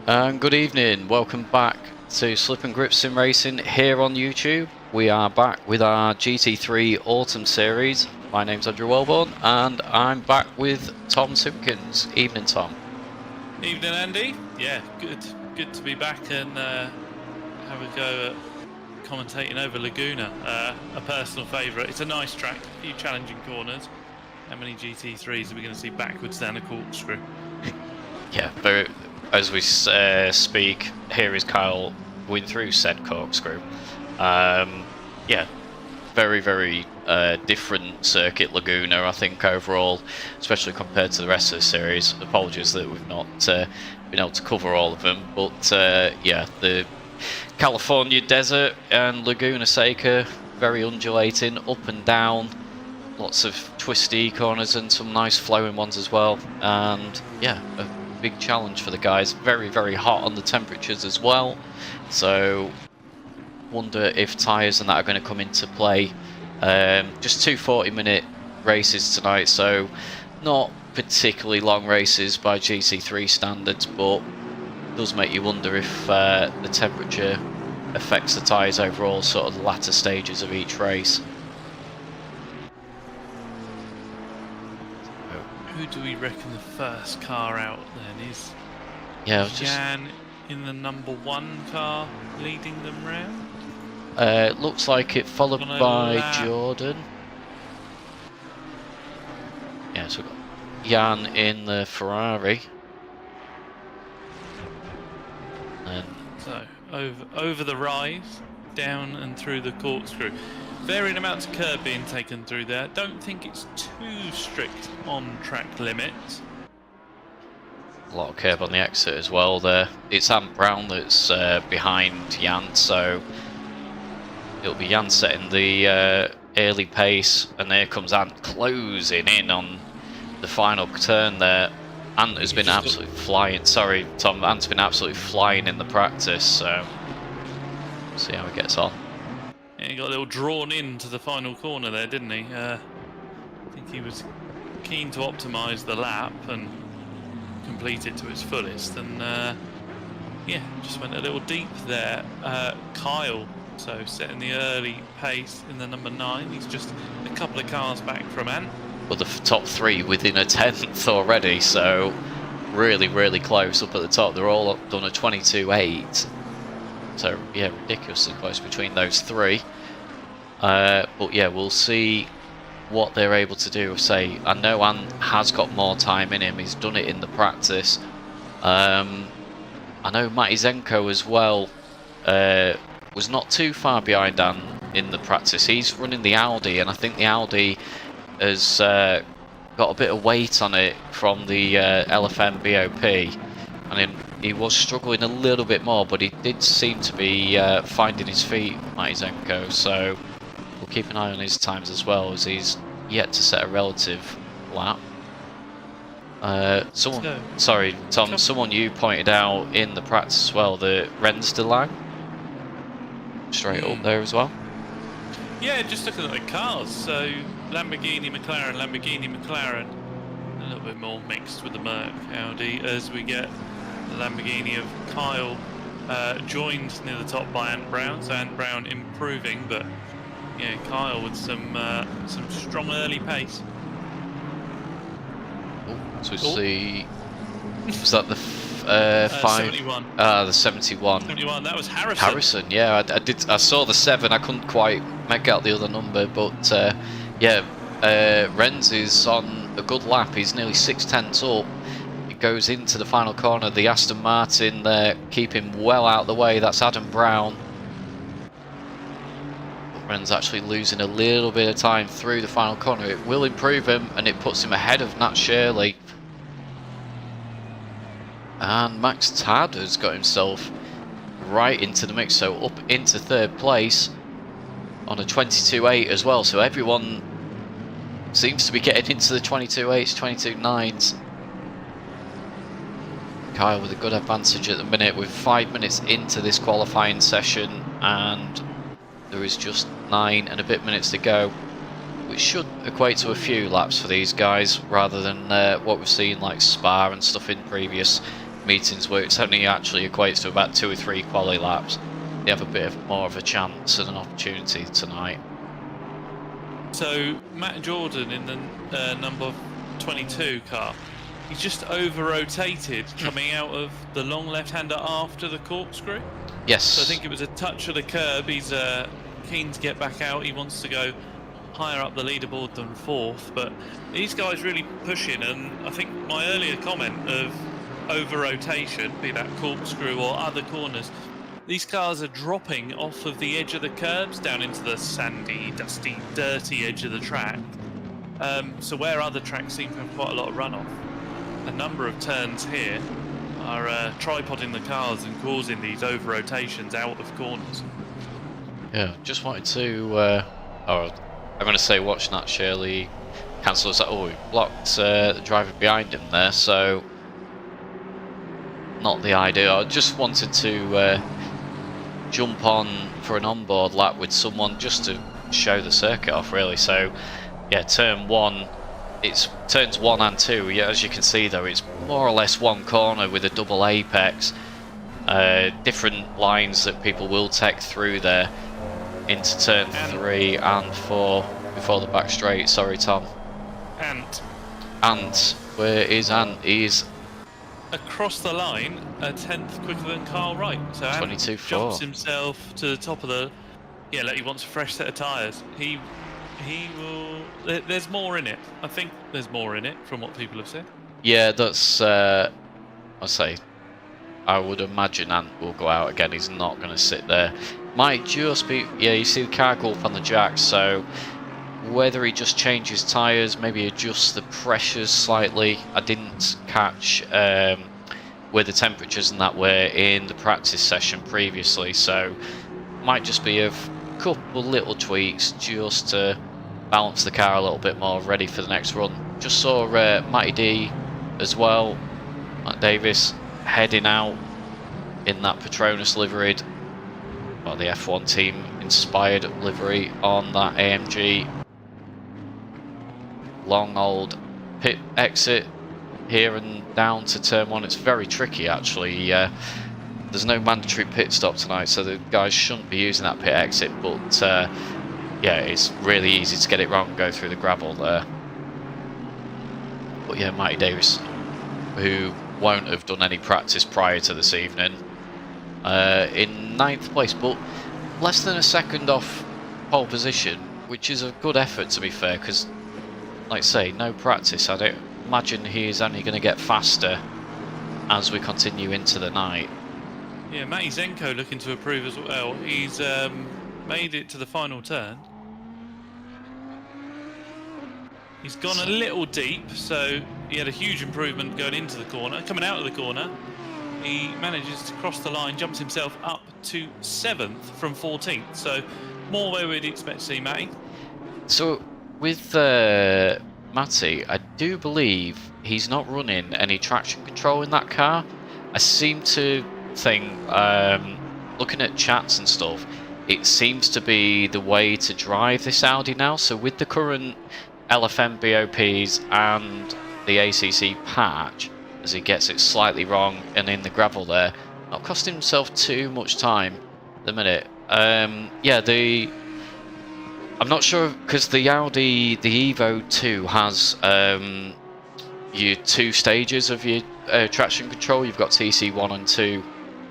And good evening, welcome back to Slip and Grip Sim Racing here on YouTube. We are back with our GT3 Autumn Series. My name's Andrew Welbourn and I'm back with Tom Simpkins. Evening, Tom. Evening, Andy. Yeah, good to be back and have a go at commentating over Laguna, a personal favourite. It's a nice track, a few challenging corners. How many GT3s are we going to see backwards down a corkscrew? Yeah, but as we speak, here is Kyle going through said corkscrew. Yeah, very different circuit Laguna, I think, overall, especially compared to the rest of the series. Apologies that we've not been able to cover all of them, but yeah, the California desert and Laguna Seca, very undulating, up and down, lots of twisty corners and some nice flowing ones as well, and yeah, a big challenge for the guys. Very hot on the temperatures as well, so wonder if tyres and that are going to come into play. Just two 40-minute races tonight, so not particularly long races by GT3 standards, but does make you wonder if the temperature affects the tyres overall, sort of the latter stages of each race. Who do we reckon the first car out then is? Yeah, Jan in the number 1 car leading them round? Looks like it, followed by Jordan. Yeah, so we've got Jan in the Ferrari. And so over the rise, down and through the corkscrew. Varying amounts of curb being taken through there. Don't think it's too strict on track limits. a lot of curb on the exit as well there. It's Ant Brown that's behind Jan, so it'll be Jan setting the early pace, and there comes Ant closing in on the final turn there. Ant has been absolutely flying. Sorry, Tom. Ant's been absolutely flying in the practice, so we'll see how he gets on. Yeah, he got a little drawn into the final corner there, didn't he? I think he was keen to optimise the lap and complete it to its fullest, and yeah, just went a little deep there. Kyle, so setting the early pace in the number 9. He's just a couple of cars back from Ant. Well, the top 3 within a 10th already, so really close up at the top. They're all done a 22.8. So yeah, ridiculously close between those 3. But yeah, we'll see what they're able to do. Say, I know Ant has got more time in him. He's done it in the practice. I know Matty Zenko as well was not too far behind Ant in the practice. He's running the Audi, and I think the Audi has got a bit of weight on it from the LFM BOP. I mean, he was struggling a little bit more, but he did seem to be finding his feet, Matty Zenko, so we'll keep an eye on his times as well, as he's yet to set a relative lap. Sorry, Tom, someone you pointed out in the practice as well, the Rensdelang, straight up there as well. Yeah, just looking at the cars, so Lamborghini McLaren, a little bit more mixed with the Merc Audi, as we get the Lamborghini of Kyle joined near the top by Ant Brown, so Ant Brown improving, but yeah, Kyle with some strong early pace. So was that the 5? 71. The 71. 71, that was Harrison. Yeah, I saw the 7, I couldn't quite make out the other number, but yeah, Renz is on a good lap. He's nearly 6/10 up. He goes into the final corner. The Aston Martin there, keep him well out of the way. That's Adam Brown. But Renz actually losing a little bit of time through the final corner. It will improve him, and it puts him ahead of Nat Shirley. And Max Tad has got himself right into the mix, so up into 3rd place on a 22.8 as well. So everyone seems to be getting into the 22.8s, 22.9s. Kyle with a good advantage at the minute. We're 5 minutes into this qualifying session, and there is just 9 and a bit minutes to go, which should equate to a few laps for these guys, rather than what we've seen like Spa and stuff in previous meetings where it's only actually equates to about 2 or 3 quali laps, they have a bit more of a chance and an opportunity tonight. So Matt Jordan in the number 22 car, he's just over-rotated coming out of the long left-hander after the corkscrew. Yes. So I think it was a touch of the curb. He's keen to get back out. He wants to go higher up the leaderboard than 4th. But these guys really pushing, and I think my earlier comment of over-rotation, be that corkscrew or other corners, these cars are dropping off of the edge of the curbs down into the sandy, dusty, dirty edge of the track. So where other tracks seem to have quite a lot of runoff, a number of turns here are tripoding the cars and causing these over-rotations out of corners. Yeah, just wanted to... I'm going to say watching that Shirley cancel. Oh, he blocked the driver behind him there, so... Not the idea. I just wanted to jump on for an onboard lap with someone just to show the circuit off, really. So, yeah, turn 1... It's turns 1 and 2. Yeah, as you can see though, it's more or less one corner with a double apex. Different lines that people will take through there into turn 3 and 4 before the back straight. Sorry, Tom. Ant. Where is Ant? He's across the line, a 10th quicker than Carl Wright. So Ant 22.4. jumps himself to the top of the... Yeah, like he wants a fresh set of tyres. He will... There's more in it. I think there's more in it from what people have said. Yeah, that's... I would imagine Ant will go out again. He's not going to sit there. Might just be... Yeah, you see the car go up on the jack, so... Whether he just changes tyres, maybe adjusts the pressures slightly. I didn't catch where the temperatures and that were in the practice session previously, so might just be a couple little tweaks just to balance the car a little bit more, ready for the next run. Just saw Matty D as well, Matt Davis, heading out in that Petronas liveried, well, the F1 team inspired livery on that AMG. Long old pit exit here and down to turn 1. It's very tricky actually. There's no mandatory pit stop tonight, so the guys shouldn't be using that pit exit, but yeah, it's really easy to get it wrong and go through the gravel there. But yeah, Matty Davis, who won't have done any practice prior to this evening, in 9th place, but less than a second off pole position, which is a good effort to be fair, because like I say, no practice. I don't imagine he's only going to get faster as we continue into the night. Yeah, Matty Zenko looking to improve as well. He's made it to the final turn. He's gone a little deep, so he had a huge improvement going into the corner. Coming out of the corner, he manages to cross the line, jumps himself up to 7th from 14th. So more where we'd expect to see Matty. So with Matty, I do believe he's not running any traction control in that car. I seem to think, looking at chats and stuff, it seems to be the way to drive this Audi now. So with the current LFM BOPs and the ACC patch, as he gets it slightly wrong and in the gravel there, not costing himself too much time at the minute. Yeah, I'm not sure, because the Audi, the Evo 2 has your 2 stages of your traction control. You've got TC1 and 2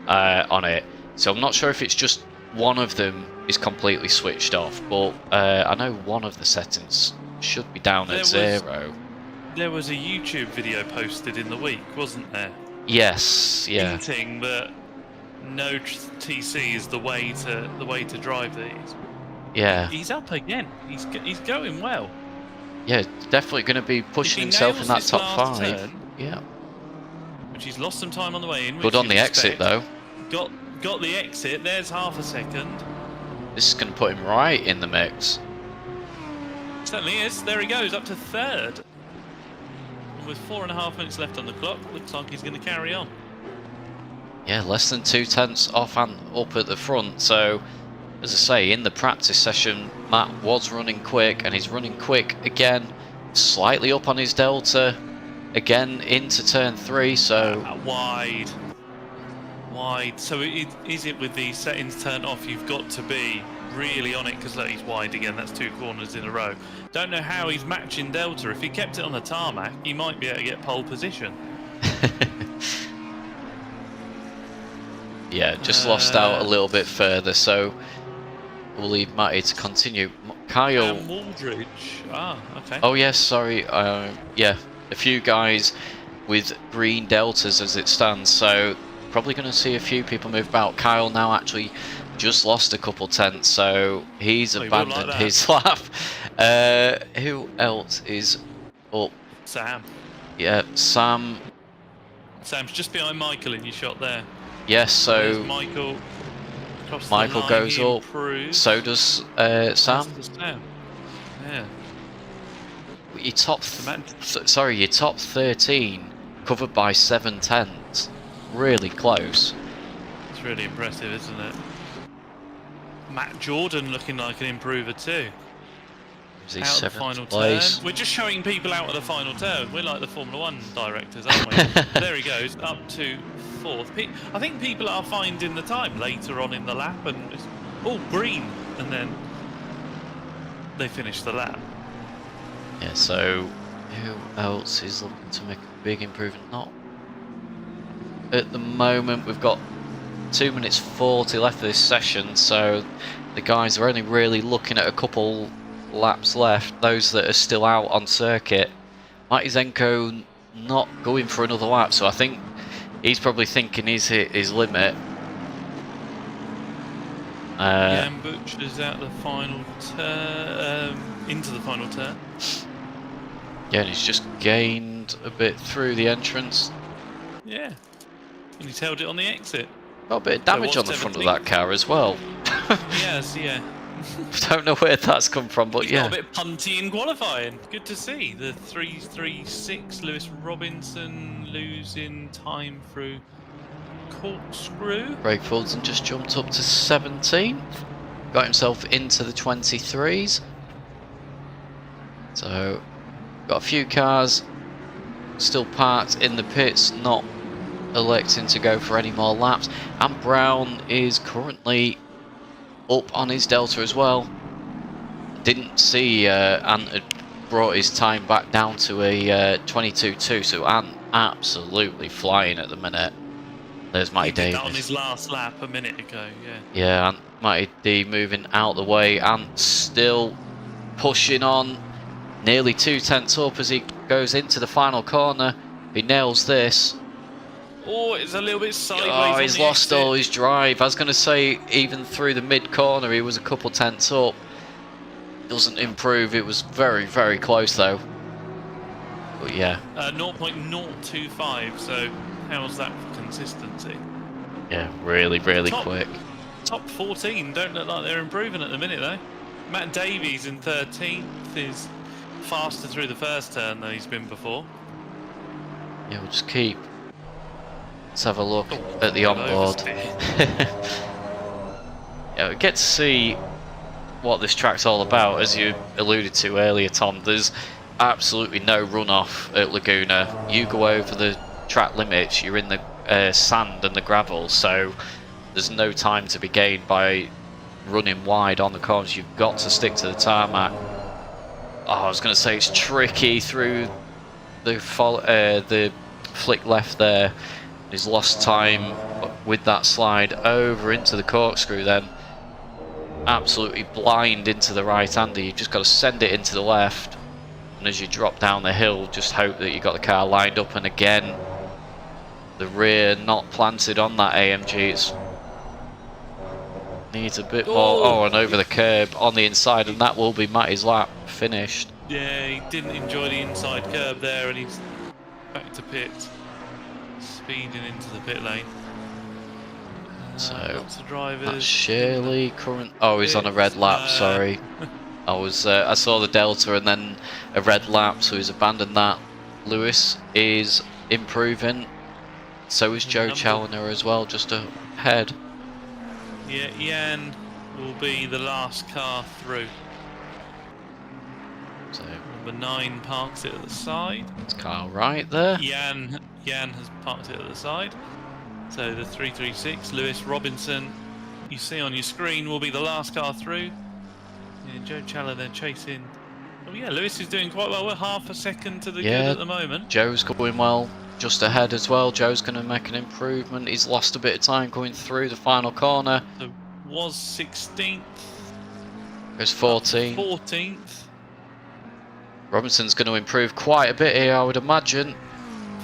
on it. So I'm not sure if it's just one of them is completely switched off, but I know one of the settings should be down at 0. There was a YouTube video posted in the week, wasn't there? Yes, yeah. Hinting that no TC is the way to drive these. Yeah. He's up again. He's going well. Yeah, definitely going to be pushing himself in that top 5. Turn, yeah. Which he's lost some time on the way in. Good on the exit though. Got the exit. There's half a second. This is going to put him right in the mix. Certainly is. There he goes, up to 3rd. And with 4.5 minutes left on the clock, looks like he's going to carry on. Yeah, less than 2 tenths off and up at the front. So, as I say, in the practice session, Matt was running quick, and he's running quick again, slightly up on his delta. again into turn 3, so wide. So is it with the settings turned off? You've got to be really on it, because look, he's wide again. That's 2 corners in a row. Don't know how he's matching Delta. If he kept it on the tarmac, he might be able to get pole position. yeah, just lost out a little bit further, so we'll leave Matty to continue. Kyle. Waldridge. Okay. Oh yes, sorry. Yeah, a few guys with green deltas as it stands, so probably going to see a few people move about. Kyle now actually just lost a couple tenths, so he's abandoned like his lap. Who else is up? Sam. Yeah, Sam. Sam's just behind Michael in your shot there. Yes, so there's Michael. Michael goes up. Improves. So does Sam. Yeah. Your top, sorry, your top 13 covered by 7 tenths. Really close. It's really impressive, isn't it? Matt Jordan looking like an improver too. Is he out of the final turn. We're just showing people out of the final turn. We're like the Formula 1 directors, aren't we? There he goes, up to 4th. I think people are finding the time later on in the lap, and it's all green, and then they finish the lap. Yeah, so who else is looking to make a big improvement? Not at the moment. We've got 2 minutes 40 left of this session, so the guys are only really looking at a couple laps left, those that are still out on circuit. Matty Zenko not going for another lap, so I think he's probably thinking he's hit his limit. Jan Butcher's out the final turn, into the final turn. Yeah, and he's just gained a bit through the entrance. Yeah, and he's held it on the exit. Got a bit of damage on the front of that car as well. Yes, yeah. Don't know where that's come from, but he's yeah. got a bit punty in qualifying. Good to see. The 336, Lewis Robinson losing time through corkscrew. Craig Fulton just jumped up to 17th. Got himself into the 23s. So, got a few cars still parked in the pits, not electing to go for any more laps. And Brown is currently up on his Delta as well. Didn't see Ant had brought his time back down to a 22.2, so Ant absolutely flying at the minute. There's Matty Davis. That on his last lap a minute ago, yeah. Yeah, and Matty D moving out the way. Ant still pushing on, nearly 2 tenths up as he goes into the final corner. He nails this. Oh, it's a little bit sideways. Oh, he's lost all his drive. I was going to say, even through the mid-corner, he was a couple tenths up. Doesn't improve. It was very, very close, though. But yeah. 0.025, so how's that for consistency? Yeah, really, really quick. Top 14 don't look like they're improving at the minute, though. Matt Davies in 13th is faster through the first turn than he's been before. Yeah, we'll just keep. Let's have a look at the onboard. Yeah, we get to see what this track's all about, as you alluded to earlier, Tom. There's absolutely no runoff at Laguna. You go over the track limits, you're in the sand and the gravel, so there's no time to be gained by running wide on the corners. You've got to stick to the tarmac. Oh, I was going to say it's tricky through the flick left there. He's lost time with that slide over into the corkscrew, then absolutely blind into the right-hander. You've just got to send it into the left, and as you drop down the hill, just hope that you got the car lined up. And again, the rear not planted on that AMG. It's needs a bit more. Oh, and over the curb on the inside, and that will be Matty's lap finished. Yeah, he didn't enjoy the inside curb there, and he's back to pit. Speeding into the pit lane. So lots of drivers. That's Shirley current. Oh, he's on a red lap. Sorry, I saw the Delta and then a red lap, so he's abandoned that. Lewis is improving. So is Joe Challoner as well, just ahead. Yeah, Jan will be the last car through. So Number 9 parks it at the side. It's Kyle right there. Jan has parked it at the side. So the 336, Lewis Robinson, you see on your screen, will be the last car through. Yeah, Joe Challer then chasing. Oh yeah, Lewis is doing quite well. We're half a second to the good at the moment. Joe's going well, just ahead as well. Joe's going to make an improvement. He's lost a bit of time going through the final corner. So was 16th. There's 14th. 14th. Robinson's going to improve quite a bit here, I would imagine.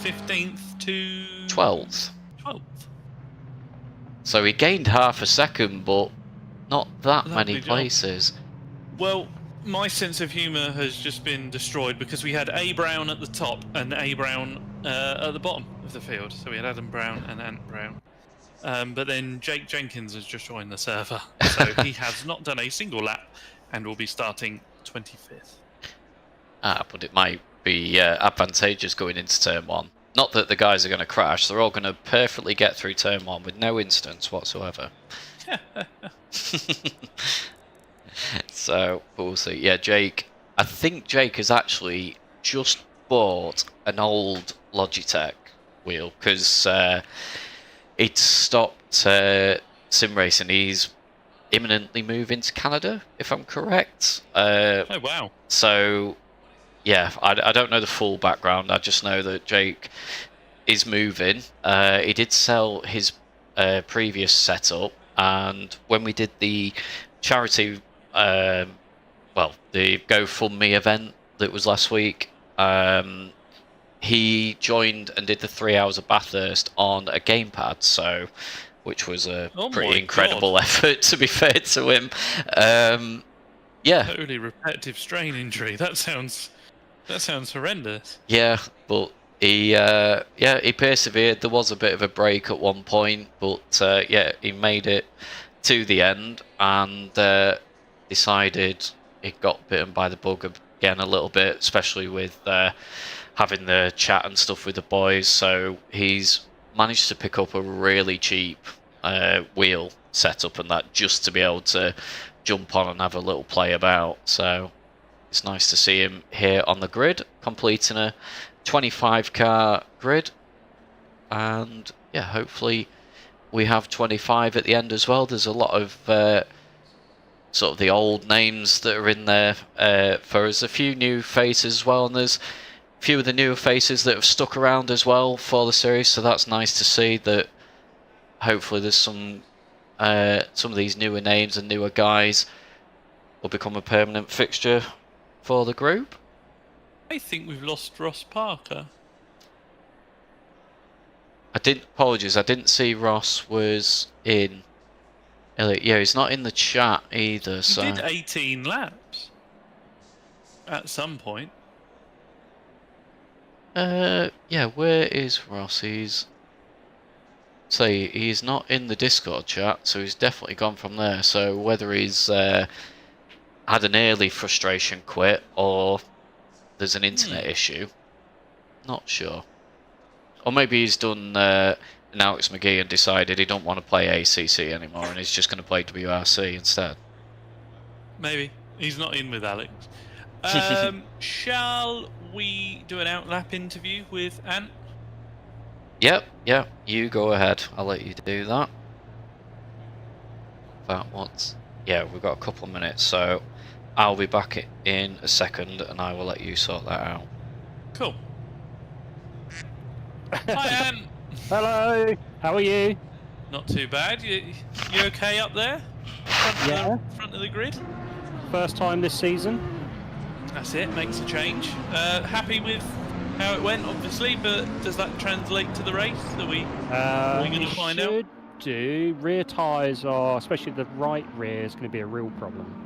15th to 12th. 12th. So he gained half a second, but not that many Lovely job. places. Well, my sense of humour has just been destroyed because we had A. Brown at the top and A. Brown at the bottom of the field. So we had Adam Brown and Ant Brown. But then Jake Jenkins has just joined the server. So he has not done a single lap and will be starting 25th. But it might be advantageous going into turn 1. Not that the guys are going to crash. They're all going to perfectly get through turn 1 with no incidents whatsoever. So, we'll see. Yeah, Jake. I think Jake has actually just bought an old Logitech wheel because it stopped sim racing. He's imminently moving to Canada, if I'm correct. Oh, wow. So, yeah, I don't know the full background. I just know that Jake is moving. He did sell his previous setup, and when we did the charity, well, the GoFundMe event that was last week, he joined and did the 3 hours of Bathurst on a gamepad, so which was a pretty incredible effort, to be fair to him. Yeah, Totally repetitive strain injury. That sounds horrendous. yeah, but he persevered. There was a bit of a break at one point, but yeah, he made it to the end and decided he got bitten by the bug again a little bit, especially with having the chat and stuff with the boys. So he's managed to pick up a really cheap wheel setup and that, just to be able to jump on and have a little play about. So it's nice to see him here on the grid, completing a 25 car grid, and yeah, hopefully we have 25 at the end as well. There's a lot of sort of the old names that are in there for us, a few new faces as well, and there's a few of the newer faces that have stuck around as well for the series, so that's nice to see that hopefully there's some of these newer names and newer guys will become a permanent fixture for the group. I think we've lost Ross Parker. Apologies, I didn't see Ross was in. Yeah, he's not in the chat either. So He did 18 laps at some point. yeah, where is Ross? He's not in the Discord chat, so he's definitely gone from there. So whether he's had an early frustration quit or there's an internet issue, not sure. Or maybe he's done an Alex McGee and decided he don't want to play ACC anymore and he's just going to play WRC instead. Maybe. He's not in with Alex. Shall we do an outlap interview with Ant? Yep, you go ahead. I'll let you do that. Yeah, we've got a couple of minutes, so I'll be back in a second and I will let you sort that out. Cool. Hi, Ant. Hello, how are you? Not too bad. You okay up there? Front of the grid? First time this season. That's it, makes a change. Happy with how it went, obviously, but does that translate to the race? Are we going to find out? Should do. Rear tyres are, especially the right rear, is going to be a real problem.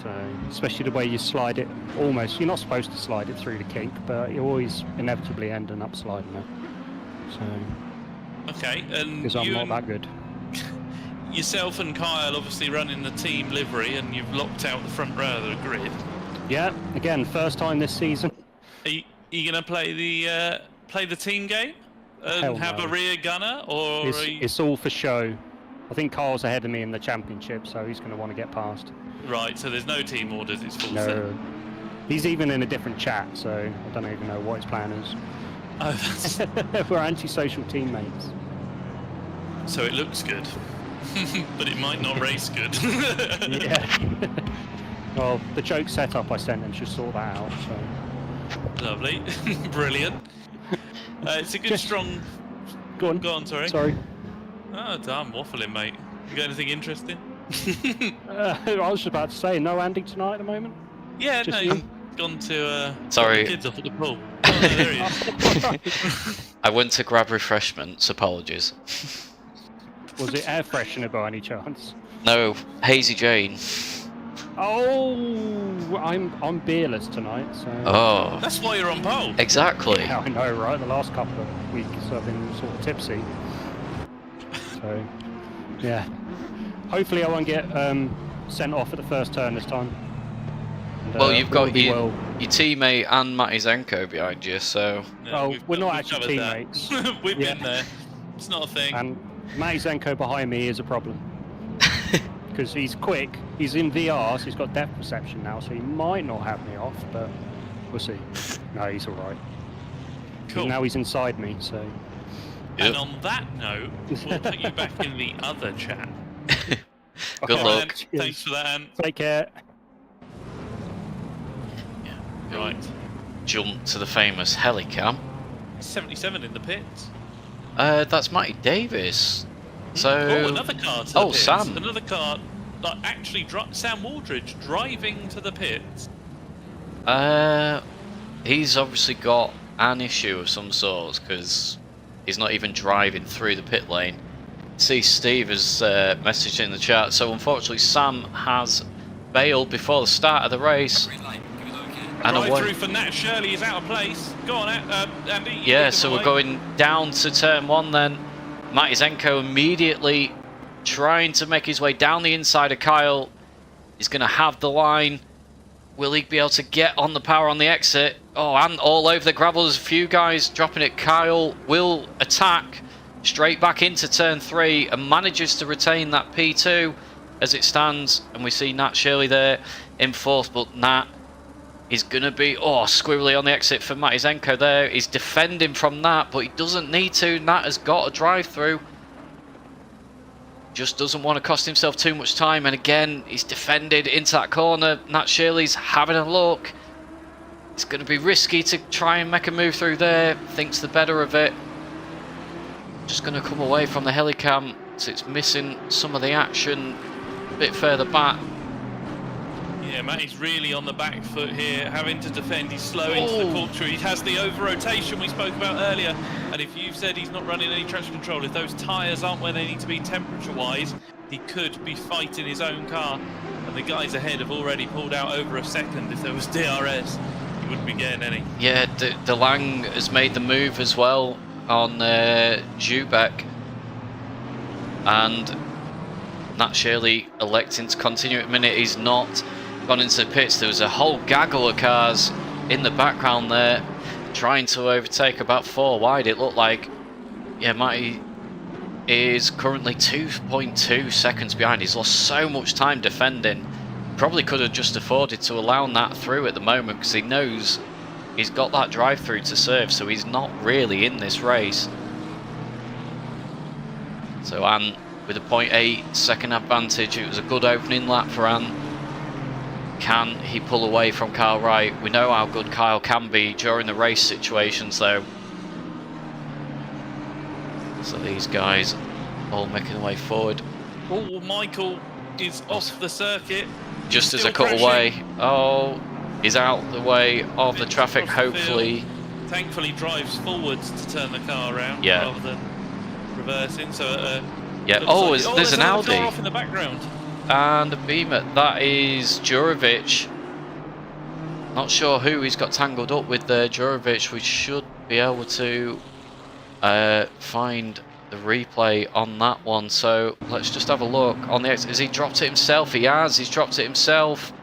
So, especially the way you slide it, almost, you're not supposed to slide it through the kink, but you always inevitably end up sliding it. So, okay, and because I'm not that good. Yourself and Kyle obviously running the team livery, and you've locked out the front row of the grid. Yeah, again, first time this season. Are you going to play the team game and have a rear gunner, or it's all for show? I think Kyle's ahead of me in the championship, so he's going to want to get past. Right, so there's no team orders. It's full set. No, He's even in a different chat, so I don't even know what his plan is. Oh, that's... We're antisocial teammates. So it looks good, but it might not race good. Yeah. Well, the joke setup I sent him should sort that out. So. Lovely, brilliant. It's a good, strong. Go on. Go on, sorry. Sorry. Oh, damn, waffling, mate. You got anything interesting? I was just about to say, no Andy tonight at the moment. Yeah, Just no, you? gone to Sorry. the kids off at the pool. Oh, no, there he is. I went to grab refreshments. Apologies. Was it air freshener by any chance? No, Hazy Jane. Oh, I'm beerless tonight, so. Oh, That's why you're on pole. exactly. Yeah, I know, right? The last couple of weeks I've been sort of tipsy. So, yeah. Hopefully I won't get sent off at the first turn this time. And, Well, you've got all will be your well. teammate and Matty Zenko behind you, so No, Oh, we're not actually covered teammates. that. We've Yeah. been there. It's not a thing. And Matty Zenko behind me is a problem. Because he's quick, he's in VR, so he's got depth perception now, so he might not have me off, but we'll see. No, he's alright. Cool. Now he's inside me, so. And Yep. on that note, we'll put you back in the other chat. good Okay. luck. Ant, thanks for that, Ant. Take care. Right. Jump to the famous helicam. 77 in the pits. That's Matty Davis. So Oh, another car to the pits. Sam. Another car, like actually, Sam Waldridge driving to the pits. He's obviously got an issue of some sort because he's not even driving through the pit lane. See, Steve has messaged in the chat. So unfortunately, Sam has bailed before the start of the race. And Drive away. through for Nat Shirley is out of place. Go on, Andy. Yeah, so we're going down to turn one then. Matty Zenko immediately trying to make his way down the inside of Kyle. He's going to have the line. Will he be able to get on the power on the exit? Oh, and all over the gravel, there's a few guys dropping it. Kyle will attack straight back into turn 3 and manages to retain that P2 as it stands. And we see Nat Shirley there in fourth, but Nat is going to be, squirrely on the exit for Matty Zenko there. He's defending from that, but he doesn't need to. Nat has got a drive through. Just doesn't want to cost himself too much time. And again, he's defended into that corner. Nat Shirley's having a look. It's going to be risky to try and make a move through there. Thinks the better of it. Just going to come away from the helicam. So it's missing some of the action a bit further back. Yeah, Matty's really on the back foot here, having to defend. He's slow into the corkscrew. He has the over-rotation we spoke about earlier. And if you've said he's not running any traction control, if those tyres aren't where they need to be temperature-wise, he could be fighting his own car. And the guys ahead have already pulled out over a second. If there was DRS, he wouldn't be getting any. Yeah, De Lang has made the move as well on Zubek. And Nat Shirley electing to continue at the minute. He's not gone into the pits. There was a whole gaggle of cars in the background there trying to overtake about 4 wide, it looked like. Yeah, Matty is currently 2.2 seconds behind. He's lost so much time defending. Probably could have just afforded to allow that through at the moment because he knows he's got that drive through to serve, so he's not really in this race. So Ant with a 0.8 second advantage. It was a good opening lap for Ant. Can he pull away from Kyle Wright? We know how good Kyle can be during the race situations though. So these guys all making their way forward. Oh, Michael is off the circuit. Just as Still I cut crashing. away. Oh, he's out the way of the traffic, Across the hopefully. field. Thankfully drives forwards to turn the car around Yeah. rather than reversing. So Yeah. looks Oh, like- there's an another Audi. car off in the background. And a Beamer. That is Jurovic. Not sure who he's got tangled up with there. Jurovic. We should be able to find the replay on that one. So let's just have a look on the exit. Has he dropped it himself? He has. He's dropped it himself.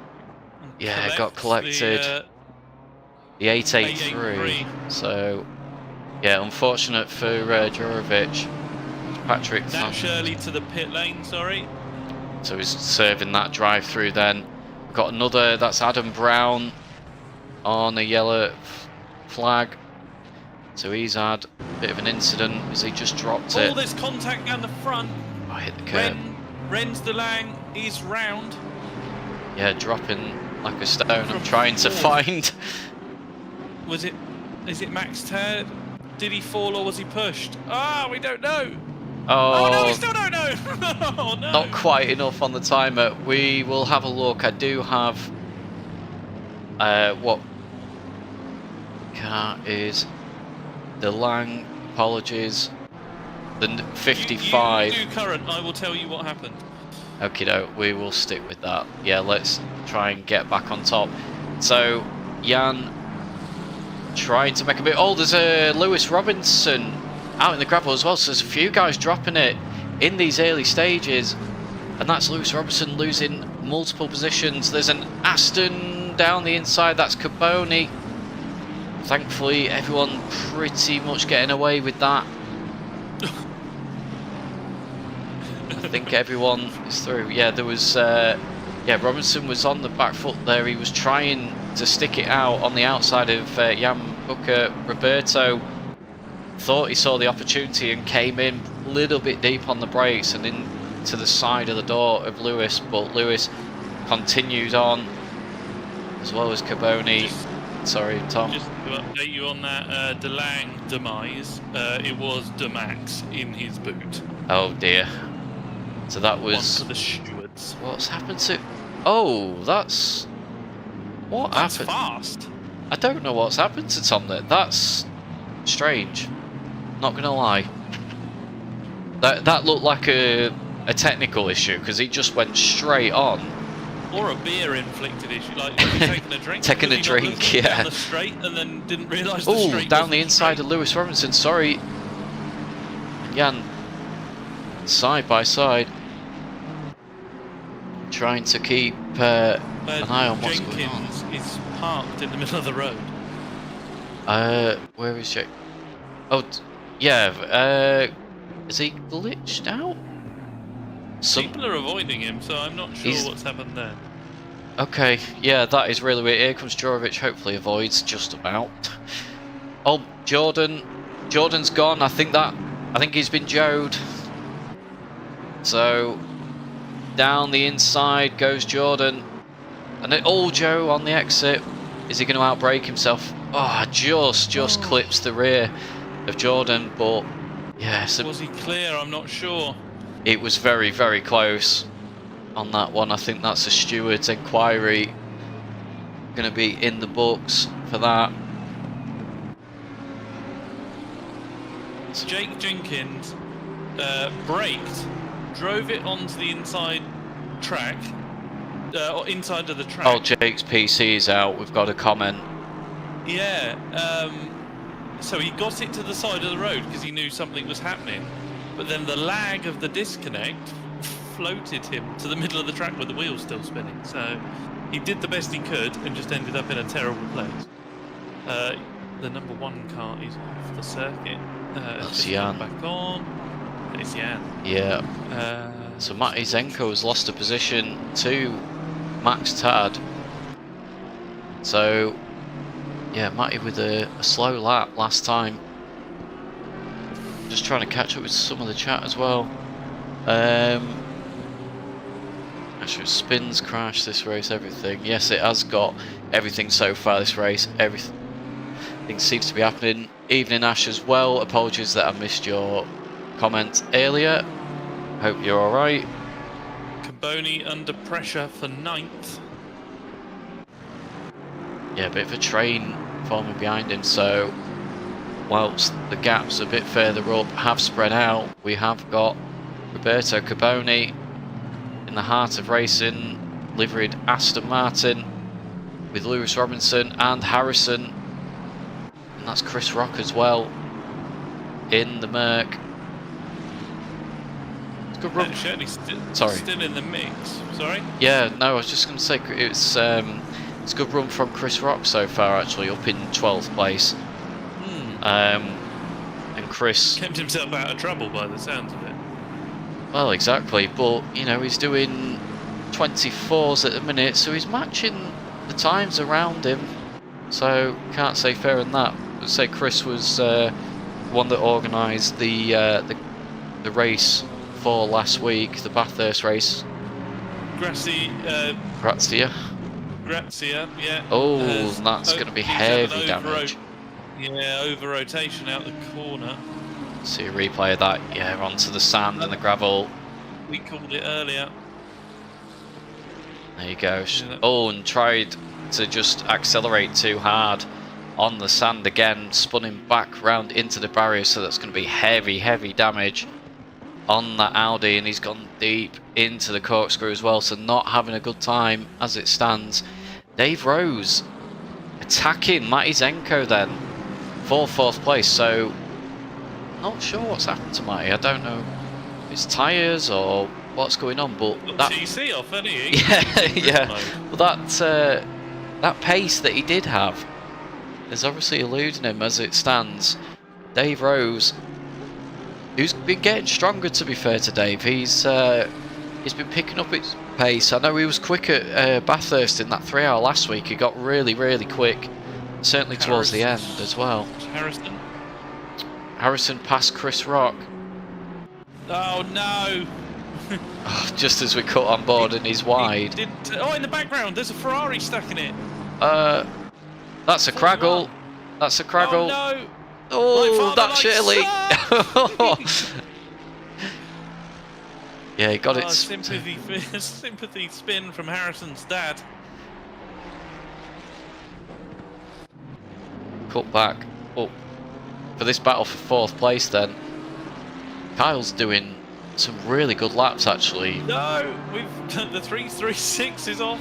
Yeah, it got collected. The 883. So yeah, unfortunate for Jurovic. Patrick. Nat Shirley to the pit lane. Sorry. So he's serving that drive through then. We've got another, that's Adam Brown. on a yellow flag. So he's had a bit of an incident as he just dropped it. All this contact down the front. Oh, hit the curb. Ren's de Lang is round. Yeah, dropping like a stone. I'm trying to find. Is it Max Tad? Did he fall or was he pushed? Ah, we don't know. Oh no, we still don't know. Oh no. Not quite enough on the timer. We will have a look. I do have what car is the Lang? Apologies. The 55. You do current. I will tell you what happened. Okay, no, we will stick with that. Yeah, let's try and get back on top. So Jan trying to make a bit. Oh, there's a Lewis Robinson out in the gravel as well. So there's a few guys dropping it in these early stages, and that's Lewis Robinson losing multiple positions. There's an Aston down the inside. That's Carboni. Thankfully, everyone pretty much getting away with that. I think everyone is through. Yeah, there was. Yeah, Robinson was on the back foot there. He was trying to stick it out on the outside of Jan Booker. Roberto thought he saw the opportunity and came in a little bit deep on the brakes and into the side of the door of Lewis, but Lewis continued on as well as Carboni. Sorry, Tom. Just to update you on that de Lang demise, it was de Max in his boot. Oh dear. So that was. One for the stewards. What's happened to? Oh, that's. What That's happened? fast. I don't know what's happened to Tom there. That's strange. Not gonna lie. That looked like a technical issue because he just went straight on. Or a beer inflicted issue, like taking a drink. Taking a drink, yeah. Down the straight and then didn't realise the Oh, straight. down the wasn't inside straight. of Lewis Robinson. Sorry, Jan. Side by side, trying to keep an eye on what's going on. Jenkins is parked in the middle of the road. Where is Jake? Oh, yeah. Is he glitched out? People are avoiding him, so I'm not sure what's happened there. Okay, yeah, that is really weird. Here comes Jorovic, hopefully avoids just about. Oh, Jordan's gone. I think he's been Joed. So down the inside goes Jordan, and then Joe on the exit. Is he going to outbrake himself? Oh, just clips the rear of Jordan, but yeah. So was he clear? I'm not sure. It was very, very close on that one. I think that's a steward's inquiry. Going to be in the books for that. Jake Jenkins braked, drove it onto the inside track, or inside of the track. Oh, Jake's PC is out. We've got a comment. Yeah. So he got it to the side of the road because he knew something was happening. But then the lag of the disconnect floated him to the middle of the track with the wheels still spinning. So he did the best he could and just ended up in a terrible place. The number one car is off the circuit. That's Jan. Back on. It's Jan. Yeah. So Matty Zenko has lost a position to Max Tad. So yeah, Matty with a slow lap last time. Just trying to catch up with some of the chat as well. Actually, spins, crash, this race, everything. Yes, it has got everything so far, this race. Everything seems to be happening. Evening, Ash, as well. Apologies that I missed your comment earlier. Hope you're alright. Carboni under pressure for 9th. Yeah, a bit of a train forming behind him, so whilst the gaps a bit further up have spread out, we have got Roberto Carboni in the heart of racing, liveried Aston Martin with Lewis Robinson and Harrison, and that's Chris Rock as well in the Merc. It's a good run. Shirley Sorry. Still in the mix. Sorry? Yeah, no, I was just going to say it's a good run from Chris Rock so far, actually, up in 12th place. And Chris kept himself out of trouble by the sounds of it. Well, exactly, but you know, he's doing 24s at the minute, so he's matching the times around him. So can't say fair in that. I'd say Chris was one that organised the race for last week, the Bathurst race. Grazia. Yeah. Oh, that's going to be heavy damage. Over rotation out the corner. See a replay of that. Yeah, onto the sand and the gravel. We called it earlier. There you go. Oh, and tried to just accelerate too hard on the sand again, spun him back round into the barrier, so that's going to be heavy damage on that Audi, and he's gone deep into the corkscrew as well, so not having a good time as it stands. Dave Rose attacking Matty Zenko then for 4th place, so not sure what's happened to Matty. I don't know if it's tyres or what's going on, but that TC off, isn't he? yeah. Well, that pace that he did have is obviously eluding him as it stands. Dave Rose, who's been getting stronger, to be fair to Dave, he's been picking up his pace. I know he was quick at Bathurst in that 3 hour last week. He got really quick, certainly towards the end as well. Harrison passed Chris Rock. Oh no! Oh, just as we cut on board and he's wide. In the background, there's a Ferrari stuck in it. That's a Craggle. That's a Craggle. Oh no! Oh, that's Shirley. Yeah, he got it. Sympathy spin from Harrison's dad. Cut back. Oh, for this battle for 4th place then. Kyle's doing some really good laps actually. No, the 336 is off.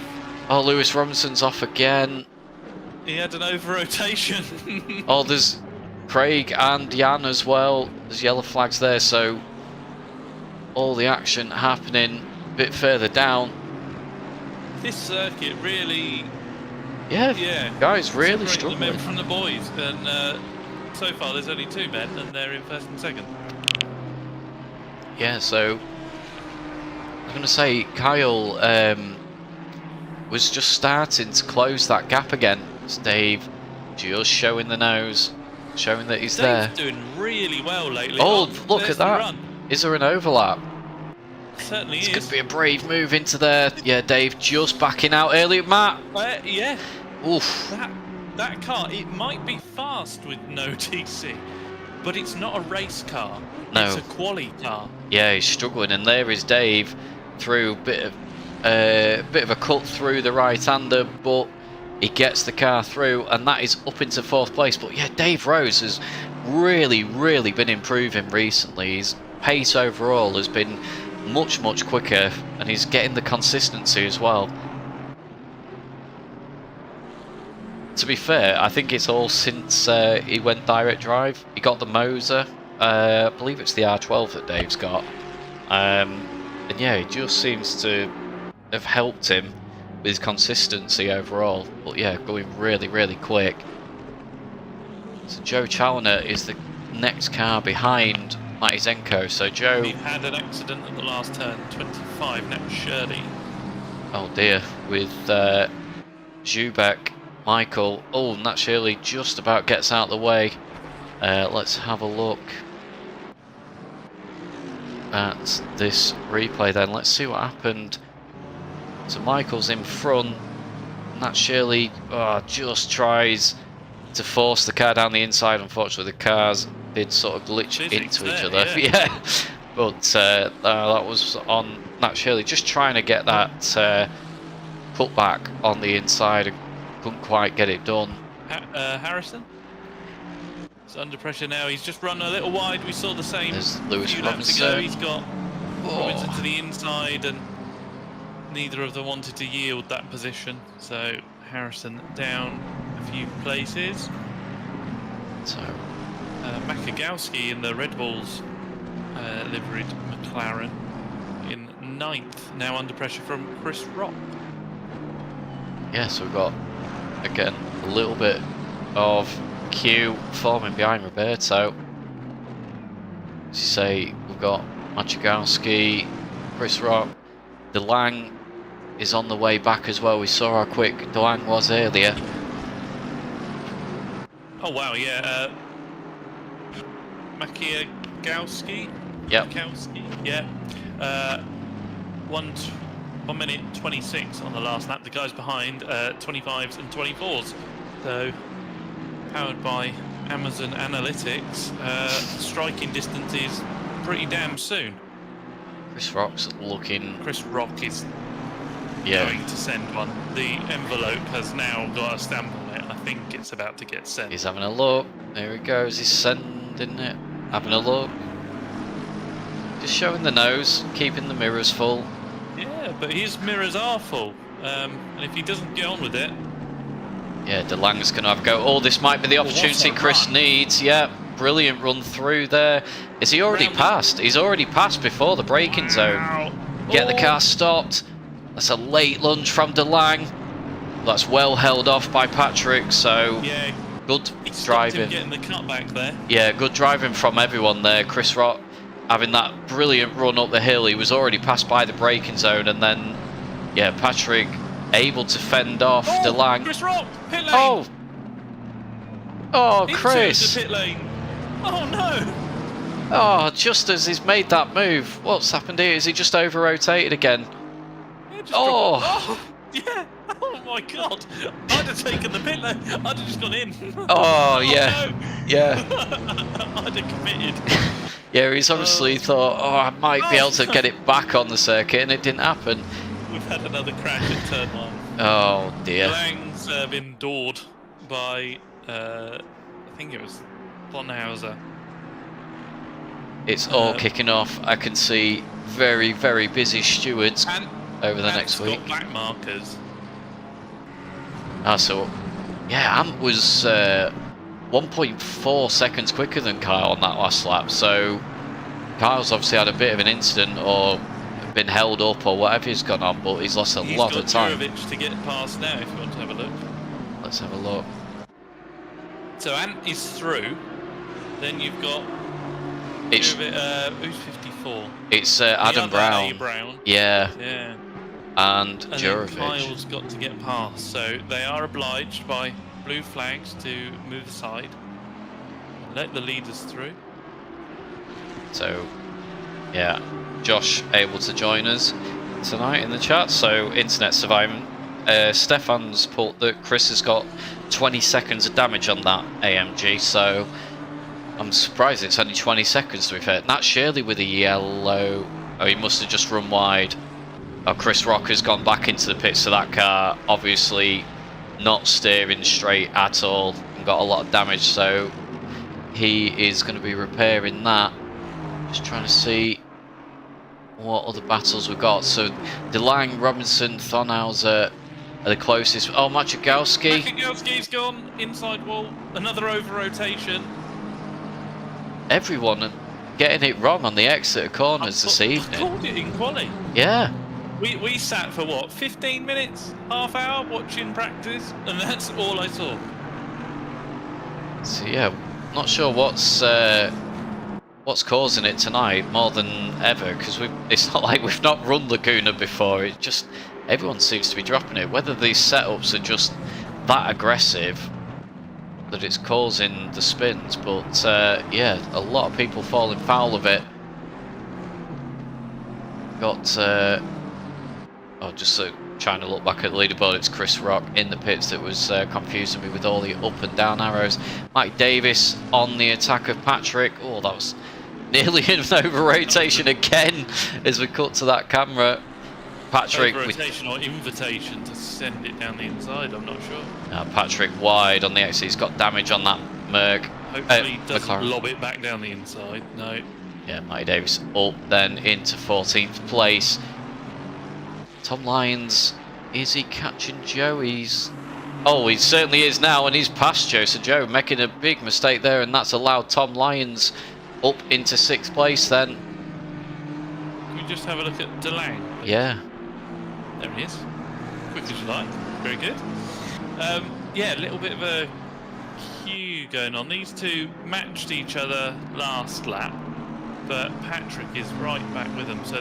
Oh, Lewis Robinson's off again. He had an over rotation. Oh, there's Craig and Jan as well. There's yellow flags there, so all the action happening a bit further down. This circuit really, yeah, guys, really struggling. The men from the boys, and so far there's only 2 men, and they're in 1st and 2nd. Yeah, so I was going to say Kyle was just starting to close that gap again. It's Dave just showing the nose, showing that he's there. Dave's doing really well lately. Oh, look at that. Run. Is there an overlap? Certainly it's is. It's going to be a brave move into there. Yeah, Dave just backing out early. Matt. Yeah. Oof. That car, it might be fast with no TC, but it's not a race car. No. It's a quali car. Yeah, he's struggling, and there is Dave through a bit of a cut through the right-hander, but he gets the car through, and that is up into 4th place. But yeah, Dave Rose has really been improving recently. His pace overall has been much quicker, and he's getting the consistency as well. To be fair, I think it's all since he went direct drive. He got the Moser. I believe it's the R12 that Dave's got. And yeah, it just seems to have helped him with consistency overall. But yeah, going really quick. So Joe Challoner is the next car behind Matty Zenko. So Joe... He had an accident at the last turn, 25, now Shirley. Oh dear, with Zubek, Michael. Oh, and that Shirley just about gets out of the way. Let's have a look at this replay then. Let's see what happened. So Michael's in front, and that Shirley just tries to force the car down the inside. Unfortunately, the cars did sort of glitch into each other. Yeah. But that was on that Shirley, just trying to get that put back on the inside, and couldn't quite get it done. Harrison? He's under pressure now. He's just run a little wide. We saw the same There's Lewis few laps Robinson. ago. He's got Robinson to the inside, and neither of them wanted to yield that position. So Harrison down a few places. So Makagowski in the Red Bulls liveried McLaren in 9th. Now under pressure from Chris Rock. yeah, so we've got again a little bit of Q forming behind Roberto. As you say, we've got Machigowski, Chris Rock, DeLang is on the way back as well. We saw how quick DeLang was earlier. Oh wow, yeah. Makiagowski? Yep. Makowski? Yeah. 1 minute 26 on the last lap. The guys behind 25s and 24s. So, powered by Amazon Analytics, striking distance is pretty damn soon. Chris Rock's looking... Chris Rock is Yeah. going to send one. The envelope has now got a stamp on it. I think it's about to get sent. He's having a look. There he goes. He's sending it. Having a look. Just showing the nose, keeping the mirrors full. Yeah, but his mirrors are full. And if he doesn't get on with it... Yeah, DeLange's going to have a go. Oh, this might be the opportunity Chris needs. Yeah, brilliant run through there. Is he already passed? He's already passed before the braking zone. Get the car stopped. That's a late lunge from DeLange. That's well held off by Patrick, so yeah, good he driving. Him getting the cutback there. Yeah, good driving from everyone there. Chris Rock having that brilliant run up the hill. He was already passed by the braking zone, and then, yeah, Patrick able to fend off DeLange. Chris Rock, pit lane. Oh, Into Chris. the pit lane. Oh no. Oh, just as he's made that move, what's happened here? Is he just over-rotated again? Yeah, Oh. Yeah. Oh my God. I'd have taken the pit lane. I'd have just gone in. Oh, yeah. No. Yeah. I'd have committed. Yeah, he's obviously thought, oh, I might be able to get it back on the circuit, and it didn't happen. We've had another crash at turn 1. Oh, dear. Lang's been doored by, I think it was Bonhauser. It's all kicking off. I can see very, very busy stewards over the next week. Got black markers. Ah, so, yeah, Ant was 1.4 seconds quicker than Kyle on that last lap, so Kyle's obviously had a bit of an incident or been held up or whatever's gone on, but he's lost a lot of time. He's got Jurovic to get past now if you want to have a look. Let's have a look. So Ant is through, then you've got It's who's 54? It's Adam Brown. Brown. Yeah. Yeah. And then Jurovic. Kyle's got to get past, so they are obliged by blue flags to move aside and let the leaders through. So, yeah, Josh able to join us tonight in the chat. So, internet surviving. Stefan's put that Chris has got 20 seconds of damage on that AMG, so I'm surprised it's only 20 seconds to be fair. Nat Shirley with a yellow. Oh, he must have just run wide. Oh, Chris Rock has gone back into the pits, so that car obviously not steering straight at all and got a lot of damage, so he is going to be repairing that. Just trying to see what other battles we've got. So DeLange, Robinson, Thonhauser are the closest. Oh, Machagowski. Machagowski's gone inside wall. Another over rotation. Everyone getting it wrong on the exit corners this evening. I called it in quali. Yeah. We sat for what, 15 minutes, half hour watching practice, and that's all I saw. So yeah, not sure what's causing it tonight more than ever, because it's not like we've not run Laguna before. It just everyone seems to be dropping it. Whether these setups are just that aggressive that it's causing the spins, but yeah, a lot of people falling foul of it. Got just trying to look back at the leaderboard. It's Chris Rock in the pits that was confusing me with all the up and down arrows. Mike Davis on the attack of Patrick. Oh, that was nearly an over rotation again as we cut to that camera. Patrick over rotation or invitation to send it down the inside, I'm not sure. Patrick wide on the exit. He's got damage on that Merc. Hopefully he doesn't McLaren. lob it back down the inside. No. Yeah, Mike Davis up then into 14th place. Tom Lyons, is he catching Joe? Oh, he certainly is now, and he's past Joe. So Joe making a big mistake there, and that's allowed Tom Lyons up into 6th place then. Can we just have a look at DeLange? Yeah. There he is. Quick as you like. Very good. Yeah, a little bit of a queue going on. These two matched each other last lap, but Patrick is right back with them. So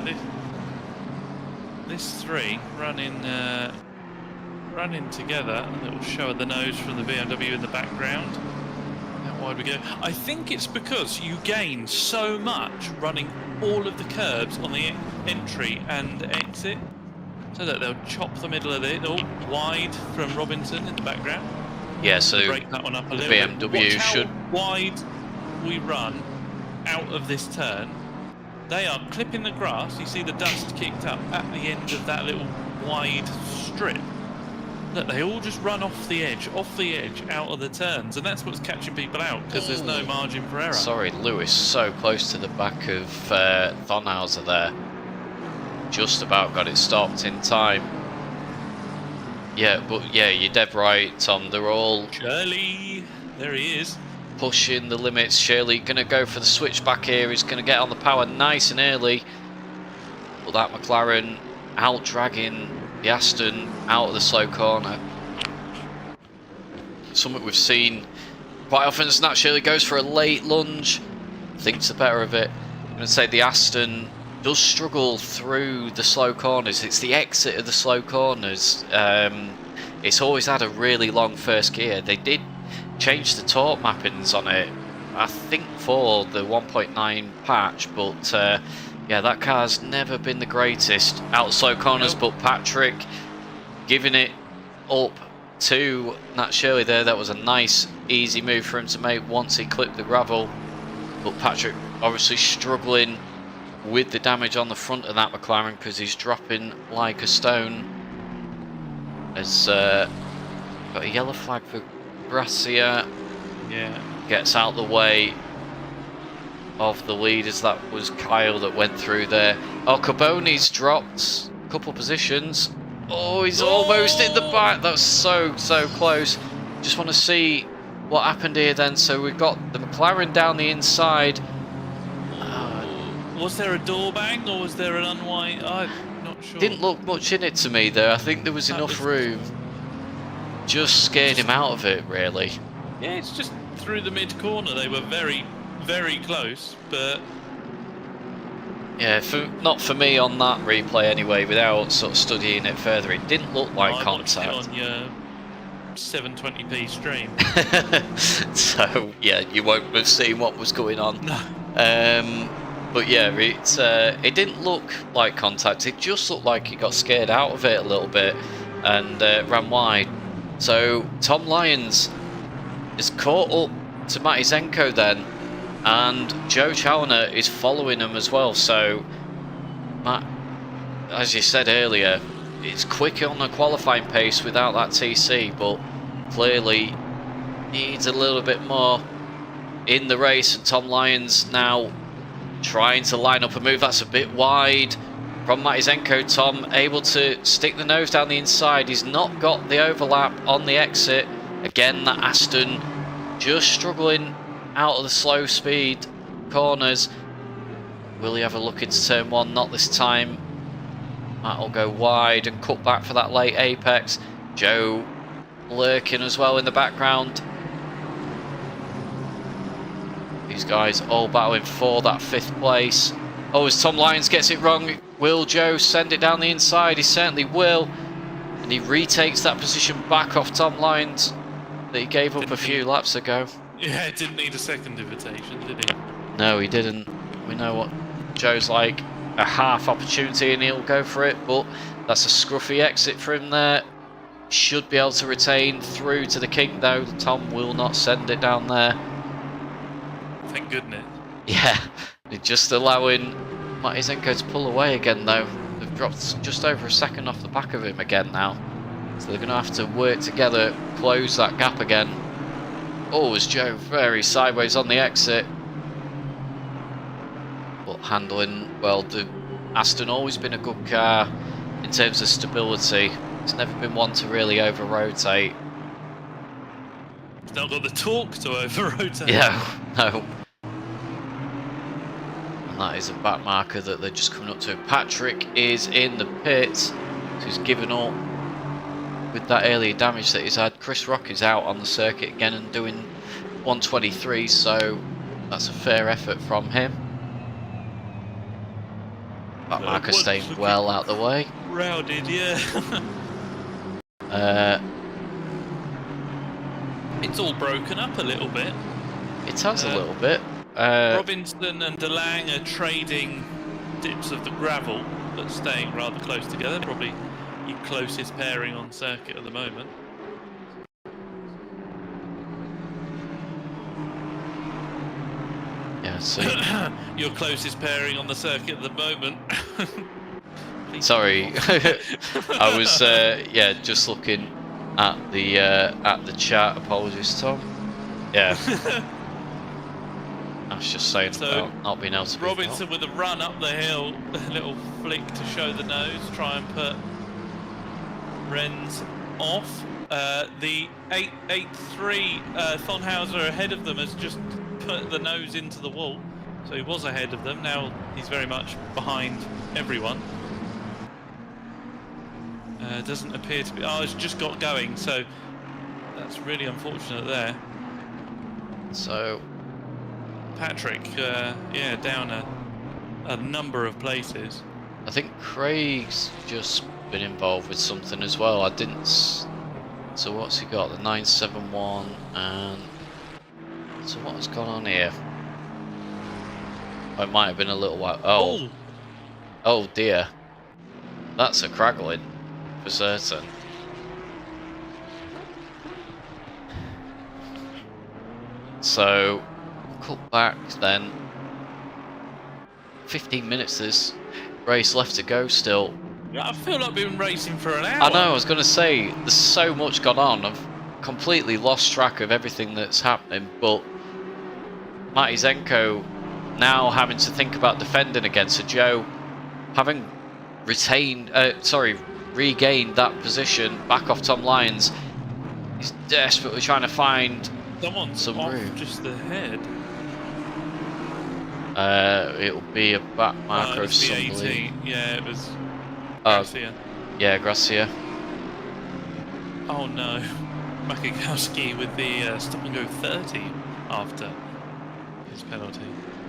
this three running together. A little show of the nose from the BMW in the background. wide we go. I think it's because you gain so much running all of the curbs on the entry and exit. So that they'll chop the middle of it all wide from Robinson in the background. Yeah, so break that one up a the little BMW bit. Watch should... how wide we run out of this turn. They are clipping the grass. You see the dust kicked up at the end of that little wide strip. Look, they all just run off the edge, out of the turns, and that's what's catching people out because there's no margin for error. Sorry, Lewis, so close to the back of Thonhauser there. Just about got it stopped in time. Yeah, but yeah, you're dead right, Tom. They're all... Shirley, there he is. Pushing the limits. Shirley going to go for the switchback here. He's going to get on the power nice and early. But that McLaren out dragging the Aston out of the slow corner. Something we've seen quite often. Nat Shirley goes for a late lunge. Thinks the better of it. I'm going to say the Aston does struggle through the slow corners. It's the exit of the slow corners. It's always had a really long first gear. They did change the torque mappings on it, I think for the 1.9 patch, but yeah, that car's never been the greatest out slow corners. But Patrick giving it up to Nat Shirley there. That was a nice easy move for him to make once he clipped the gravel, but Patrick obviously struggling with the damage on the front of that McLaren because he's dropping like a stone. Has got a yellow flag for Gracia. Yeah. Gets out the way of the leaders. That was Kyle that went through there. Oh, Carboni's dropped a couple positions. Oh, he's almost in the back. That was so close. Just want to see what happened here then. So we've got the McLaren down the inside. Was there a door bang or was there an unwind? I'm not sure. Didn't look much in it to me though. I think there was enough room. Just scared him out of it, really. Yeah, it's just through the mid corner. They were very, very close, but yeah, not for me on that replay anyway. Without sort of studying it further, it didn't look like contact. I watched it on your 720p stream. So yeah, you won't have seen what was going on. No. But yeah, it didn't look like contact. It just looked like he got scared out of it a little bit and ran wide. So Tom Lyons is caught up to Matty Zenko then, and Joe Challoner is following him as well. So Matt, as you said earlier, it's quick on the qualifying pace without that TC, but clearly needs a little bit more in the race. And Tom Lyons now trying to line up a move that's a bit wide from Matty Zenko. Tom able to stick the nose down the inside. He's not got the overlap on the exit. Again, that Aston just struggling out of the slow speed corners. Will he have a look into turn one? Not this time. That'll go wide and cut back for that late apex. Joe lurking as well in the background. These guys all battling for that 5th place. Oh, as Tom Lyons gets it wrong, will Joe send it down the inside? He certainly will. And he retakes that position back off Tom Lyons that he gave up a few laps ago. Yeah, didn't need a second invitation, did he? No, he didn't. We know what Joe's like. A half opportunity and he'll go for it, but that's a scruffy exit for him there. Should be able to retain through to the kink though. Tom will not send it down there. Thank goodness. Yeah, just allowing Matty Zenko to pull away again though. They've dropped just over a second off the back of him again now. So they're going to have to work together, close that gap again. Oh, as Joe very sideways on the exit. But handling, well, the Aston always been a good car in terms of stability. It's never been one to really over-rotate. It's not got the torque to over-rotate. Yeah, no. And that is a back marker that they're just coming up to. Patrick is in the pits. So he's given up with that earlier damage that he's had. Chris Rock is out on the circuit again and doing 123, so that's a fair effort from him. That marker staying well out the way. Routed, yeah. Uh, It's all broken up a little bit. It has a little bit. Robinson and DeLang are trading dips of the gravel, but staying rather close together. Probably your closest pairing on circuit at the moment. Yeah, so Your closest pairing on the circuit at the moment. sorry, I was yeah, just looking at the chat. Apologies, Tom. Yeah, I was just saying about not being able to. Robinson with a run up the hill, a little flick to show the nose, try and put Renz off. The 883 Thonhauser ahead of them has just put the nose into the wall, so he was ahead of them. Now he's very much behind everyone. Doesn't appear to be. Oh, it's just got going, so that's really unfortunate there. So Patrick, yeah, down a number of places. I think Craig's just been involved with something as well. I didn't. So what's he got? The 971 and. So what's gone on here? Oh, it might have been a little while. Oh. Oh dear. That's a craggling for certain. So cut back then. 15 minutes this race left to go still. I feel like we've been racing for an hour. I know, I was going to say, there's so much gone on. I've completely lost track of everything that's happening, but Matty Zenko now having to think about defending against Joe, having regained that position back off Tom Lyons. He's desperately trying to find someone's some off room. Just the head. It'll be a back marker of somebody. 18. Yeah, it was Gracia. Yeah, Gracia. Oh no. Makagowski with the stop and go 30 after his penalty.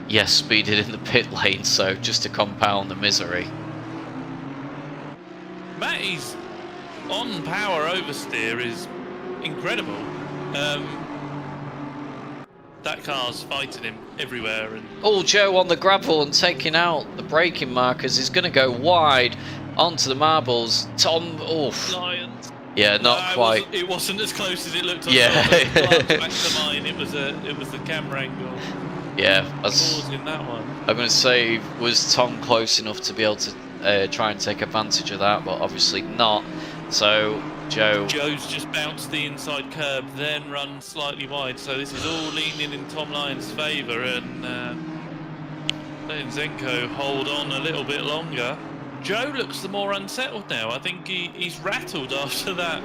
Yes, speeded in the pit lane, so just to compound the misery. Matty's on power oversteer is incredible. That car's fighting him everywhere. And oh, Joe on the gravel and taking out the braking markers is going to go wide onto the marbles. Tom, oof. Lions. Yeah, not quite. It wasn't as close as it looked on yeah. the back to mine. It was the camera angle. Yeah, causing that one. I'm going to say, was Tom close enough to be able to try and take advantage of that, but obviously not. So Joe's just bounced the inside curb, then run slightly wide. So this is all leaning in Tom Lyons' favour, and letting Zenko hold on a little bit longer. Joe looks the more unsettled now. I think he's rattled after that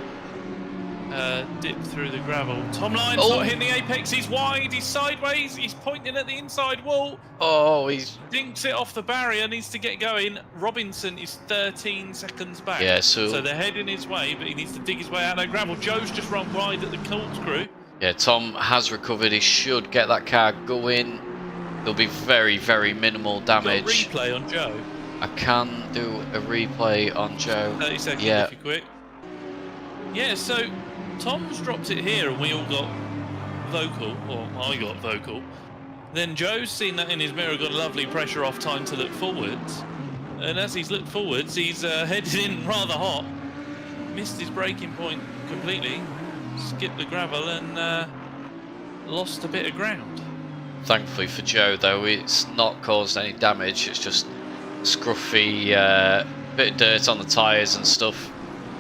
dip through the gravel. Tom Lyons not hitting the apex. He's wide. He's sideways. He's pointing at the inside wall. Oh, he's dinks it off the barrier. Needs to get going. Robinson is 13 seconds back. Yeah, so they're heading his way, but he needs to dig his way out of that gravel. Joe's just run wide at the corkscrew. Yeah, Tom has recovered. He should get that car going. There'll be very, very minimal damage. Got a replay on Joe. I can do a replay on Joe. 30 seconds yeah. If you're quick. Yeah, so Tom's dropped it here and we all got vocal, or I got vocal. Then Joe's seen that in his mirror, got a lovely pressure off time to look forwards. And as he's looked forwards, he's headed in rather hot. Missed his braking point completely. Skipped the gravel and lost a bit of ground. Thankfully for Joe, though, it's not caused any damage. It's just scruffy bit of dirt on the tyres and stuff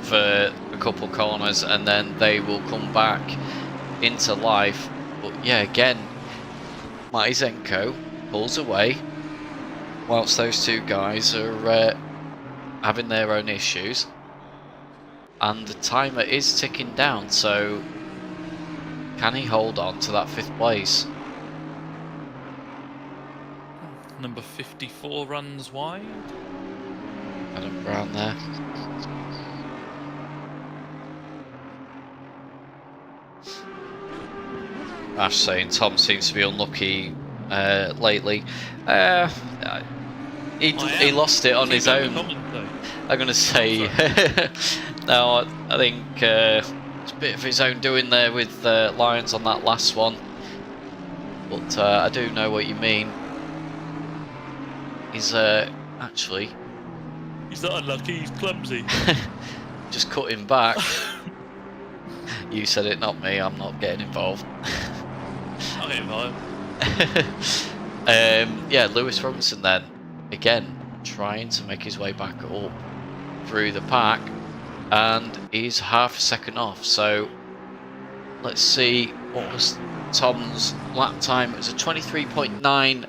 for a couple corners, and then they will come back into life. But yeah, again, Matty Zenko pulls away whilst those two guys are having their own issues, and the timer is ticking down. So can he hold on to that 5th place? Number 54 runs wide. Adam Brown there. Ash saying Tom seems to be unlucky lately. He lost it on his own. I'm going to say no. I think it's a bit of his own doing there with Lions on that last one. but I do know what you mean. He's actually He's not unlucky, he's clumsy. just cutting back. You said it, not me. I'm not getting involved. I'll get involved. Yeah, Lewis Robinson then, again, trying to make his way back up through the pack, and he's half a second off. So let's see what was Tom's lap time. It was a 23.9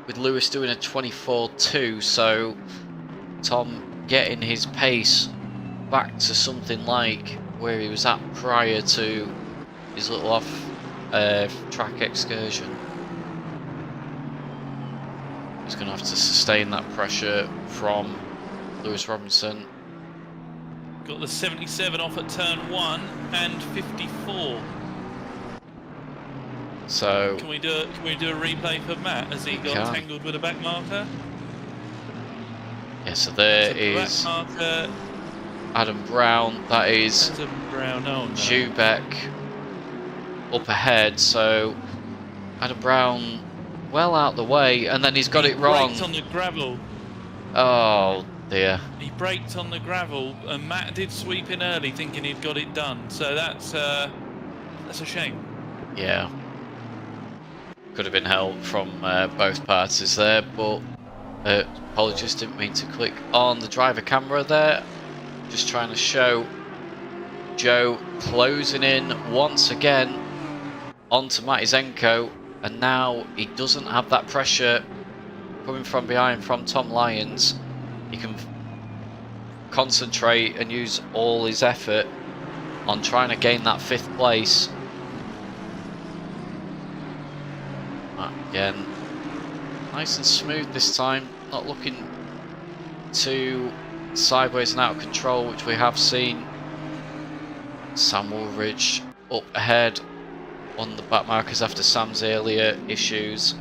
with Lewis doing a 24.2, so Tom getting his pace back to something like where he was at prior to his little off track excursion. He's going to have to sustain that pressure from Lewis Robinson. Got the 77 off at turn 1 and 54. So Can we do a replay for Matt as he got tangled with a back marker? yeah, so there is Back marker. Adam Brown. That is Adam Brown. Oh no. Jubeck up ahead. So Adam Brown well out the way, and then he's got it wrong. Braked on the gravel. Oh dear. He braked on the gravel, and Matt did sweep in early, thinking he'd got it done. So that's a shame. Yeah. Could have been help from both parties there, but apologies, didn't mean to click on the driver camera there. Just trying to show Joe closing in once again onto Matizenko, and now he doesn't have that pressure coming from behind from Tom Lyons. He can concentrate and use all his effort on trying to gain that 5th place. Again, nice and smooth this time, not looking too sideways and out of control, which we have seen. Sam Woolridge up ahead on the back markers after Sam's earlier issues.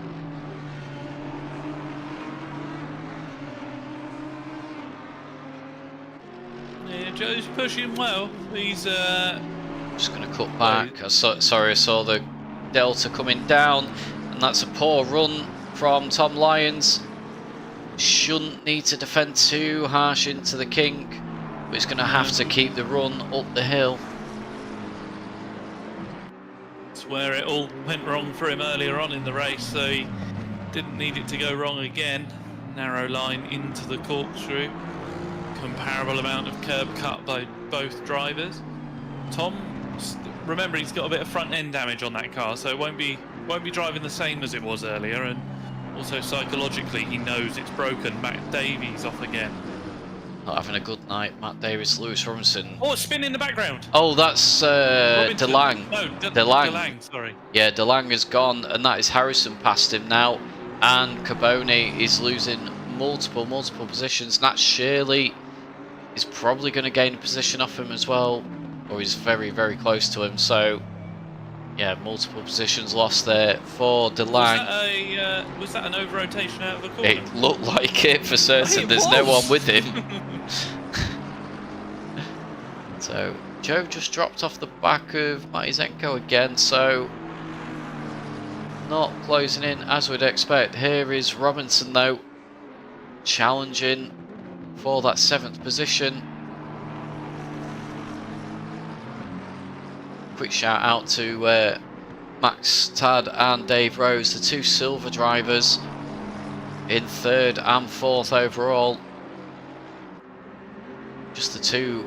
Yeah, Joe's pushing well. He's just going to cut back. I saw the Delta coming down, and that's a poor run from Tom Lyons. Shouldn't need to defend too harsh into the kink, but he's going to have to keep the run up the hill. It's where it all went wrong for him earlier on in the race, so he didn't need it to go wrong again. Narrow line into the corkscrew. Comparable amount of curb cut by both drivers. Tom, remember, he's got a bit of front end damage on that car, so it won't be driving the same as it was earlier, and also psychologically he knows it's broken. Matt Davies off again. Not having a good night, Matt Davis, Lewis Robinson. Oh, a spin in the background. Oh, that's DeLang. No, DeLang. Sorry. Yeah, DeLang has gone, and that is Harrison past him now, and Caboni is losing multiple positions. Nat Shirley is probably going to gain a position off him as well, or he's very close to him. So yeah, multiple positions lost there for DeLang. Was that an over rotation out of the corner? It looked like it for certain. There's no one with him. So Joe just dropped off the back of Matizenko again, so not closing in as we'd expect. Here is Robinson though, challenging for that 7th position. Quick shout out to Max Tad and Dave Rose, the 2 silver drivers in 3rd and 4th overall. Just the 2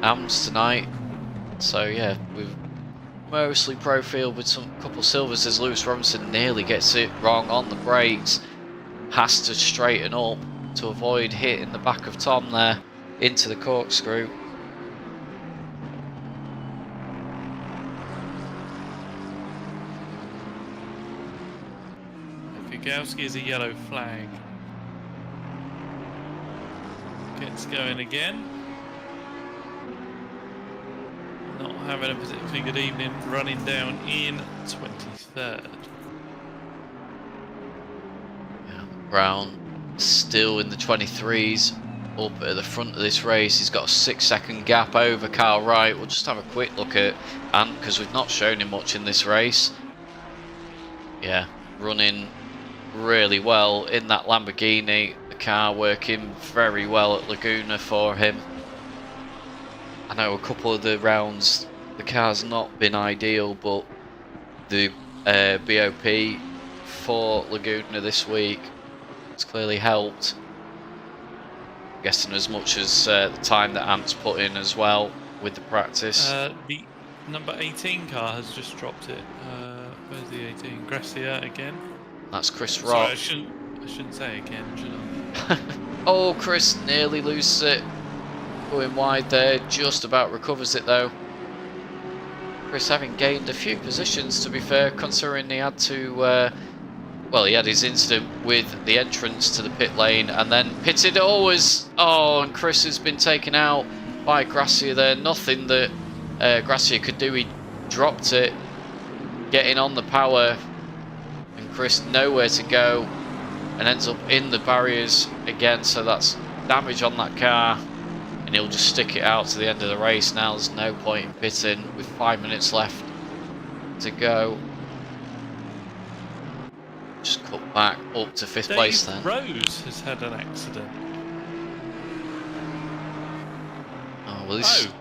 AMs tonight. So yeah, we've mostly pro field with some couple silvers, as Lewis Robinson nearly gets it wrong on the brakes. Has to straighten up to avoid hitting the back of Tom there into the corkscrew. Gowski is a yellow flag. Gets going again. Not having a particularly good evening, running down in 23rd. Yeah, Brown still in the 23s, up at the front of this race. He's got a 6-second gap over Carl Wright. We'll just have a quick look at Ant, because we've not shown him much in this race. Yeah, running really well in that Lamborghini. The car working very well at Laguna for him. I know a couple of the rounds the car's not been ideal, but the BOP for Laguna this week has clearly helped. I'm guessing as much as the time that Ant's put in as well with the practice. The number 18 car has just dropped it. Where's the 18? Gracia again. That's Chris Sorry, Rock. I shouldn't say again, should I? Oh, Chris nearly loses it. Going wide there, just about recovers it though. Chris having gained a few positions, to be fair, considering he had to, well, he had his incident with the entrance to the pit lane and then pitted always. Oh, and Chris has been taken out by Gracia there. Nothing that Gracia could do. He dropped it, getting on the power, and Chris nowhere to go and ends up in the barriers again. So that's damage on that car. And he'll just stick it out to the end of the race now. There's no point in pitting with 5 minutes left to go. Just cut back up to 5th place then. Rose has had an accident. Oh, well, this... Oh,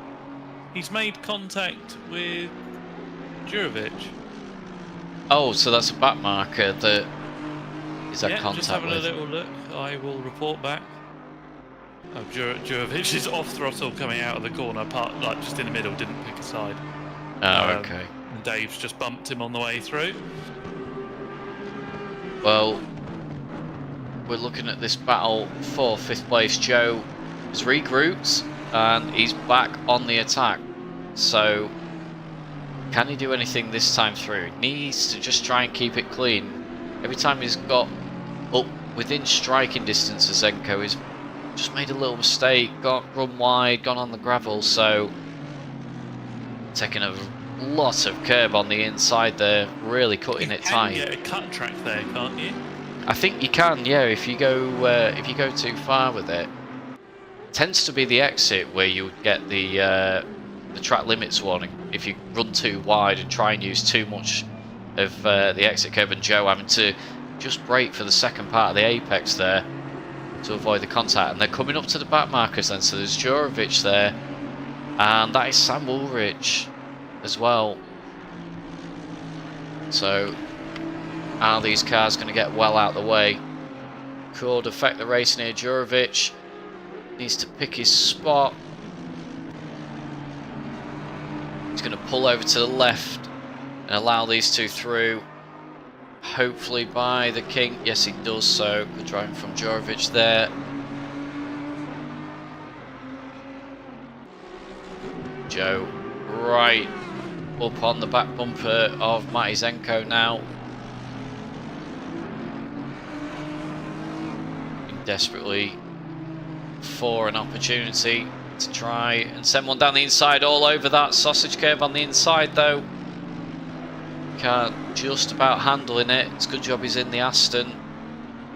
he's made contact with Jurovic. Oh, so that's a back marker that is that contact just having with. a little look. I will report back. Oh, Jurovic is off throttle coming out of the corner, like just in the middle, didn't pick a side. Oh, okay. And Dave's just bumped him on the way through. Well, we're looking at this battle for 5th place. Joe has regrouped and he's back on the attack. So, can he do anything this time through? He needs to just try and keep it clean. Every time he's got up within striking distance of Zenko, he's just made a little mistake, run wide, gone on the gravel, so taking a lot of curb on the inside there, really cutting it tight. You can get a cut track there, can't you? I think you can, yeah, if you go too far with it. Tends to be the exit where you would get the track limits warning if you run too wide and try and use too much of the exit curve, and Joe having to just brake for the second part of the apex there to avoid the contact. And they're coming up to the back markers then, so there's Jurovic there, and that is Sam Woolrich as well. So are these cars going to get well out of the way? Could affect the race near. Jurovic needs to pick his spot. He's going to pull over to the left and allow these two through. Hopefully by the King. Yes, he does so. Good driving from Jurovic there. Joe right up on the back bumper of Matty Zenko now. Desperately for an opportunity to try and send one down the inside, all over that sausage curve on the inside though. Can't just about handling it. It's a good job he's in the Aston.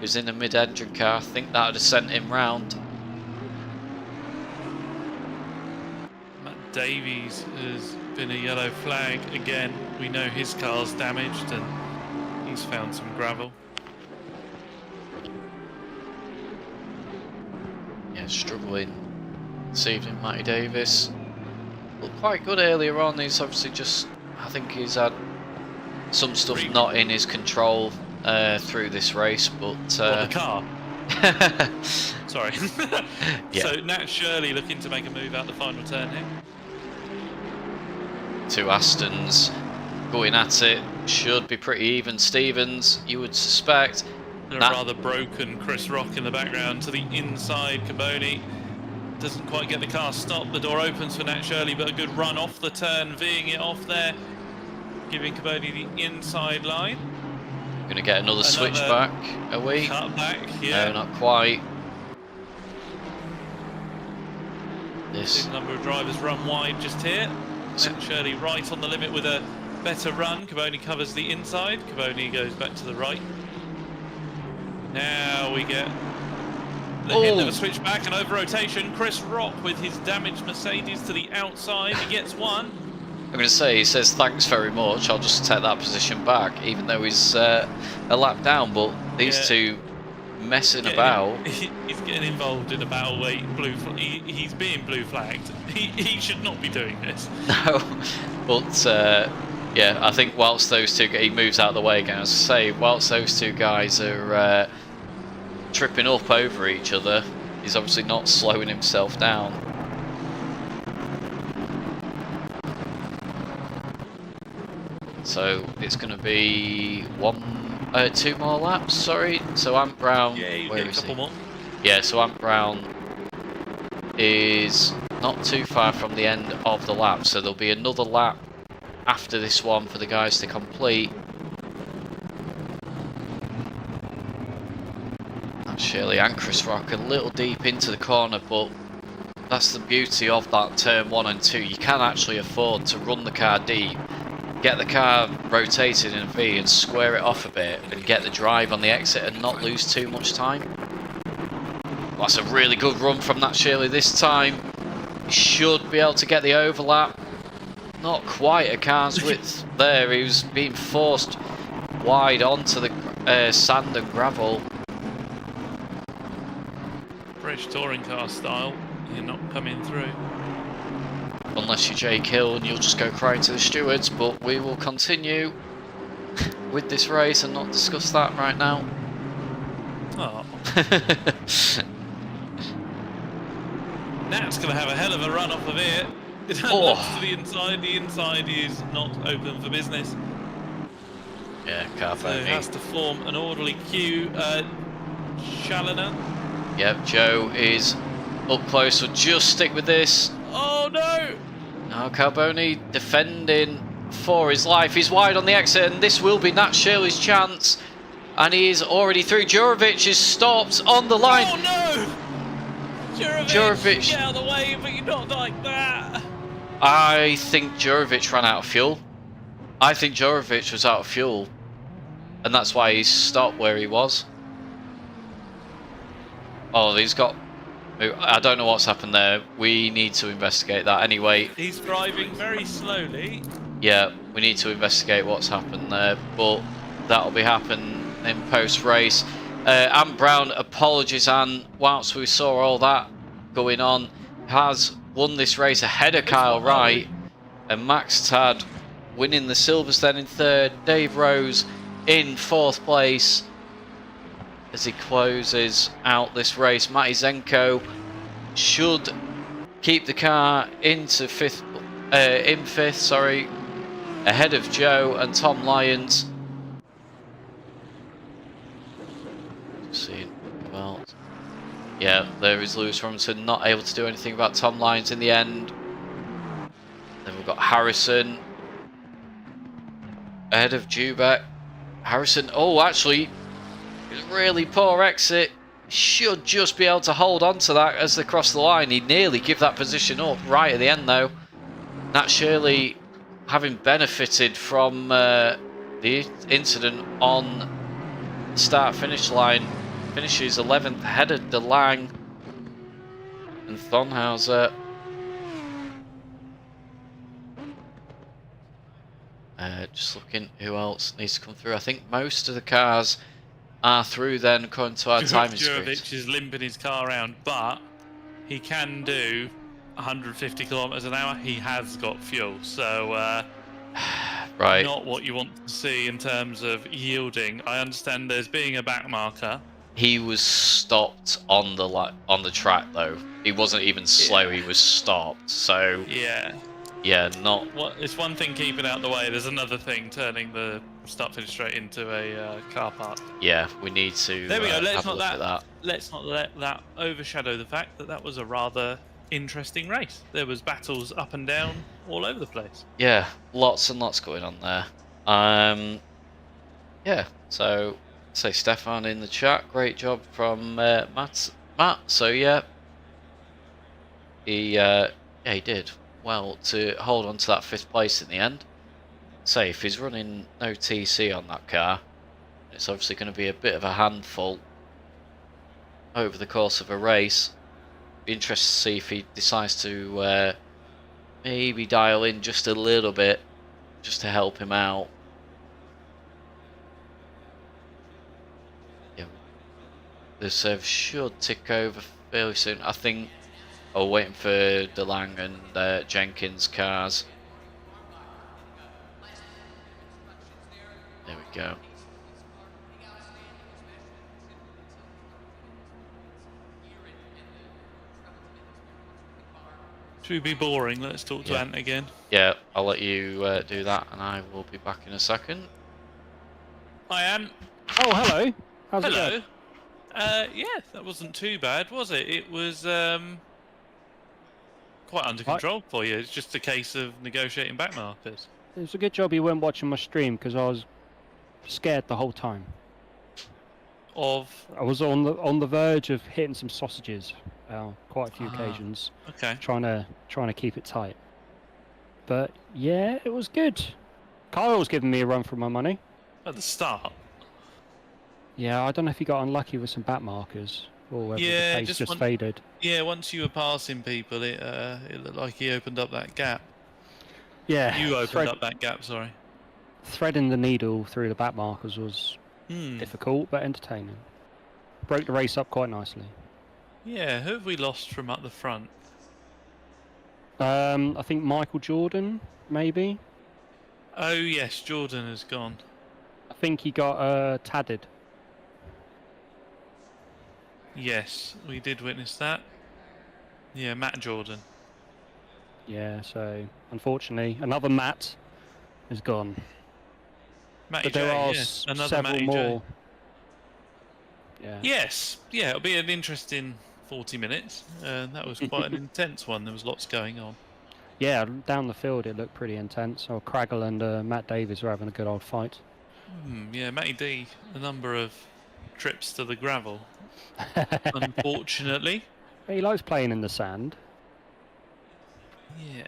He's in a mid-engine car. I think that would have sent him round. Matt Davies has been a yellow flag again. We know his car's damaged and he's found some gravel. Yeah, struggling this evening, Matty Davis. Looked quite good earlier on. He's obviously just, I think he's had some stuff not in his control through this race, but the car. Sorry. Yeah. So Nat Shirley looking to make a move out the final turn here. Two Astons going at it. Should be pretty even. Stevens, you would suspect. A rather broken Chris Rock in the background to the inside. Caboni doesn't quite get the car stopped. The door opens for Nat Shirley, but a good run off the turn, V'ing it off there, giving Caboni the inside line. Going to get another switchback, are we? Cut back, yeah. No, not quite. This number of drivers run wide just here. Nat Shirley right on the limit with a better run. Caboni covers the inside. Caboni goes back to the right. Now we get the hit of a switchback and over rotation. Chris Rock with his damaged Mercedes to the outside. He gets one. I'm going to say, he says thanks very much, I'll just take that position back, even though he's a lap down, but these two messing about. He's getting involved in a battle where he's being blue flagged. He should not be doing this. No, but yeah, I think whilst those two, he moves out of the way again, as I say, whilst those two guys are tripping up over each other, he's obviously not slowing himself down. So it's going to be two more laps, sorry. So Ant Brown, where is he? More. Yeah, so Ant Brown is not too far from the end of the lap, so there'll be another lap after this one for the guys to complete. That's Shirley and Chris Rock a little deep into the corner, but that's the beauty of that turn 1 and 2. You can actually afford to run the car deep, get the car rotated in a V and square it off a bit and get the drive on the exit and not lose too much time. That's a really good run from that Shirley this time. He should be able to get the overlap. Not quite a car's width there. He was being forced wide onto the sand and gravel. British touring car style, you're not coming through. Unless you're Jake Hill and you'll just go crying to the stewards, but we will continue with this race and not discuss that right now. Oh. Nat's going to have a hell of a run off of it. It unlocks to the inside is not open for business. Yeah, car So it has to form an orderly queue. Challoner. Yep, Joe is up close, so just stick with this. Oh no! Now Carboni defending for his life. He's wide on the exit, and this will be Nat Shirley's chance. And he is already through. Jurovic is stopped on the line. Oh no! Jurovic, get out of the way, but you're not like that. I think Jurovic ran out of fuel. I think Jurovic was out of fuel, and that's why he stopped where he was. Oh, he's got... I don't know what's happened there. We need to investigate that anyway. He's driving very slowly. Yeah, we need to investigate what's happened there, but that'll be happening in post-race. Ant Brown, apologies, Anne, whilst we saw all that going on, has won this race ahead of Kyle Wright, and Max Tad winning the Silverstone in third, Dave Rose in fourth place as he closes out this race. Matty Zenko should keep the car into fifth, ahead of Joe and Tom Lyons. See, well, yeah, there is Lewis Robinson, not able to do anything about Tom Lyons in the end. Then we've got Harrison ahead of Jubek. Harrison, oh, actually, really poor exit. Should just be able to hold on to that as they cross the line. He nearly give that position up right at the end, though. Nat Shirley, having benefited from the incident on the start-finish line, finishes 11th ahead of DeLang and Thonhauser. Just looking who else needs to come through. I think most of the cars are through then, according to our timing screen. Jurovic is limping his car around, but he can do 150 kilometers an hour. He has got fuel, so right. Not what you want to see in terms of yielding. I understand there's being a back marker. He was stopped on the track though. He wasn't even slow. He was stopped. So yeah, not. Well, it's one thing keeping out the way. There's another thing turning the start-finish straight into a car park. Yeah, we need to. There we go. Let's not let that overshadow the fact that that was a rather interesting race. There was battles up and down all over the place. Yeah, lots and lots going on there. Yeah, so say Stefan in the chat. Great job from Matt. So yeah, he did well to hold on to that 5th place in the end. Say if he's running no TC on that car, it's obviously going to be a bit of a handful over the course of a race. Be interested to see if he decides to maybe dial in just a little bit, just to help him out. Yeah, the serve should tick over fairly soon. I think. Oh, waiting for DeLang and Jenkins' cars. There we go. Should we be boring? Let's talk to Ant again. Yeah, I'll let you do that, and I will be back in a second. Hi, Ant. Oh, hello. How's it Hello. going? Yeah, that wasn't too bad, was it? It was quite under control for you. It's just a case of negotiating back markers. It was a good job you weren't watching my stream because I was scared the whole time. Of I was on the verge of hitting some sausages, quite a few occasions. Okay. Trying to keep it tight. But yeah, it was good. Kyle's giving me a run for my money. At the start. Yeah, I don't know if he got unlucky with some back markers or whether the pace just faded. Yeah, once you were passing people, it looked like he opened up that gap. Yeah, You opened up that gap, sorry. Threading the needle through the back markers was difficult but entertaining. Broke the race up quite nicely. Yeah, who have we lost from up the front? I think Michael Jordan, maybe. Oh yes, Jordan has gone. I think he got tadded. Yes, we did witness that. Yeah, Matt Jordan. Yeah, so unfortunately, another Matt is gone. Matty But there J, are another several Matty more. J. Yeah. Yes, yeah, it'll be an interesting 40 minutes. That was quite an intense one. There was lots going on. Yeah, down the field it looked pretty intense. Oh, Craggle and Matt Davies were having a good old fight. Yeah, Matty D, a number of trips to the gravel. Unfortunately. He likes playing in the sand. Yeah.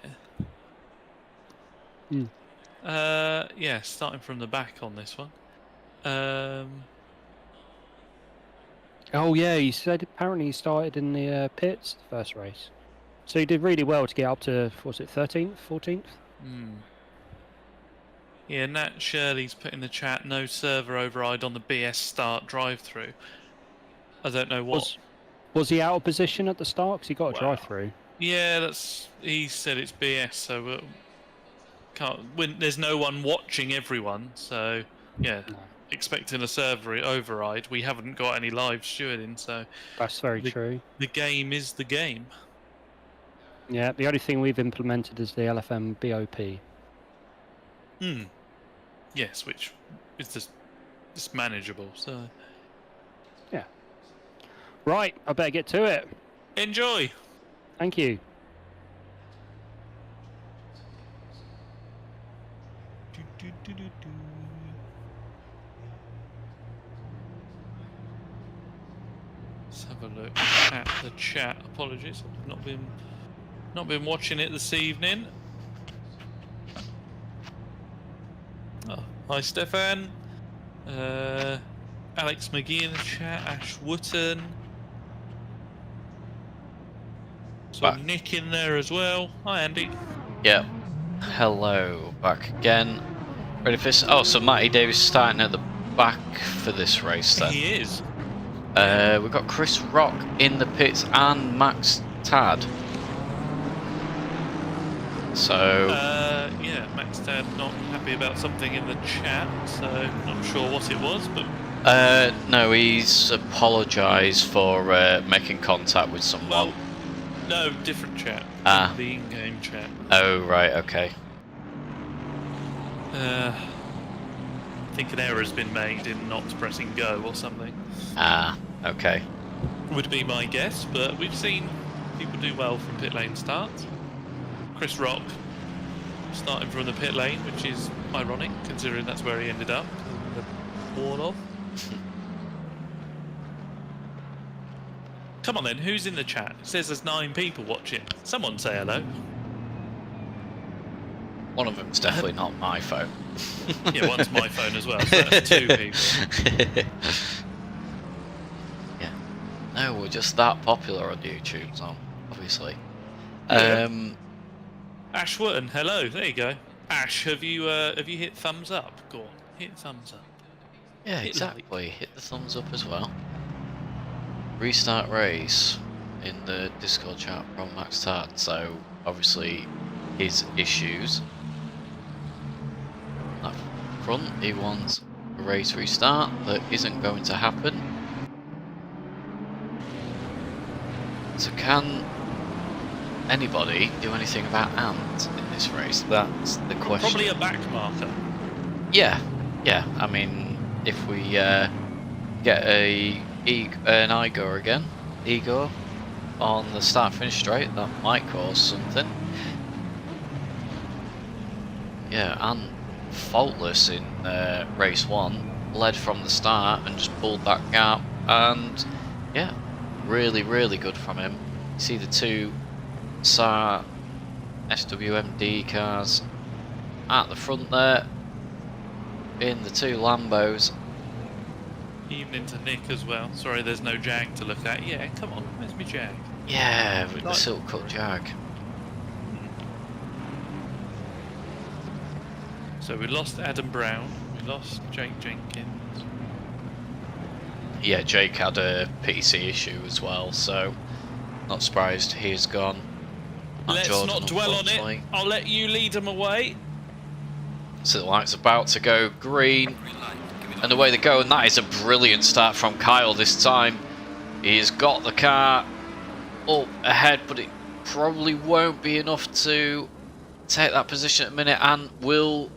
Yeah, starting from the back on this one. Oh yeah, he said apparently he started in the pits the first race. So he did really well to get up to, was it 13th, 14th? Yeah, Nat Shirley's put in the chat, no server override on the BS start drive-through. I don't know what. Was he out of position at the start? Because he got a drive-through. Yeah, he said it's BS, so there's no one watching everyone, so yeah, expecting a server override. We haven't got any live stewarding, so that's very true. The game is the game. Yeah, the only thing we've implemented is the LFM BOP. Yes, which is just manageable. So yeah. Right, I better get to it. Enjoy. Thank you. Let's have a look at the chat. Apologies, I've not been watching it this evening. Oh, hi Stefan. Alex McGee in the chat. Ash Wooten. So Nick in there as well. Hi Andy. Yep. Hello, back again. Ready for this? Oh, so Matty Davis starting at the back for this race then. He is. We've got Chris Rock in the pits and Max Tad. So yeah, Max Tad not happy about something in the chat, so not sure what it was, but no, he's apologised for making contact with someone. well, no, different chat. The in-game chat. Oh right, okay. I think an error's been made in not pressing go or something. Okay. Would be my guess, but we've seen people do well from pit lane starts. Chris Rock starting from the pit lane, which is ironic considering that's where he ended up. The wall of. Come on then, who's in the chat? It says there's 9 people watching. Someone say hello. One of them's definitely not my phone. Yeah, one's my phone as well, so that's 2 people. Yeah. No, we're just that popular on YouTube, so obviously. Yeah. Ash Wotton, hello. There you go. Ash, have you hit thumbs up? Go on, hit thumbs up. Yeah, Hit exactly. Hit the thumbs up as well. Restart race in the Discord chat from Max Tart. So obviously his issues. Up front, he wants a race restart that isn't going to happen. So can anybody do anything about Ant in this race? That's the question. Probably a back marker. Yeah, I mean, if we get an Igor on the start-finish straight, that might cause something. Yeah, and faultless in race 1, led from the start and just pulled that gap, and yeah, really good from him. You see the two SAR SWMD cars at the front there, in the two Lambos. Evening to Nick as well. Sorry, there's no Jag to look at. Yeah, come on, where's my Jag? Yeah, with the silk cut Jag. So we lost Adam Brown, we lost Jake Jenkins. Yeah, Jake had a PC issue as well, so not surprised he's gone. Let's Jordan, not dwell on it. I'll let you lead them away. So the light's about to go green, and away they go, and that is a brilliant start from Kyle this time. He's got the car up ahead, but it probably won't be enough to take that position at a minute, and will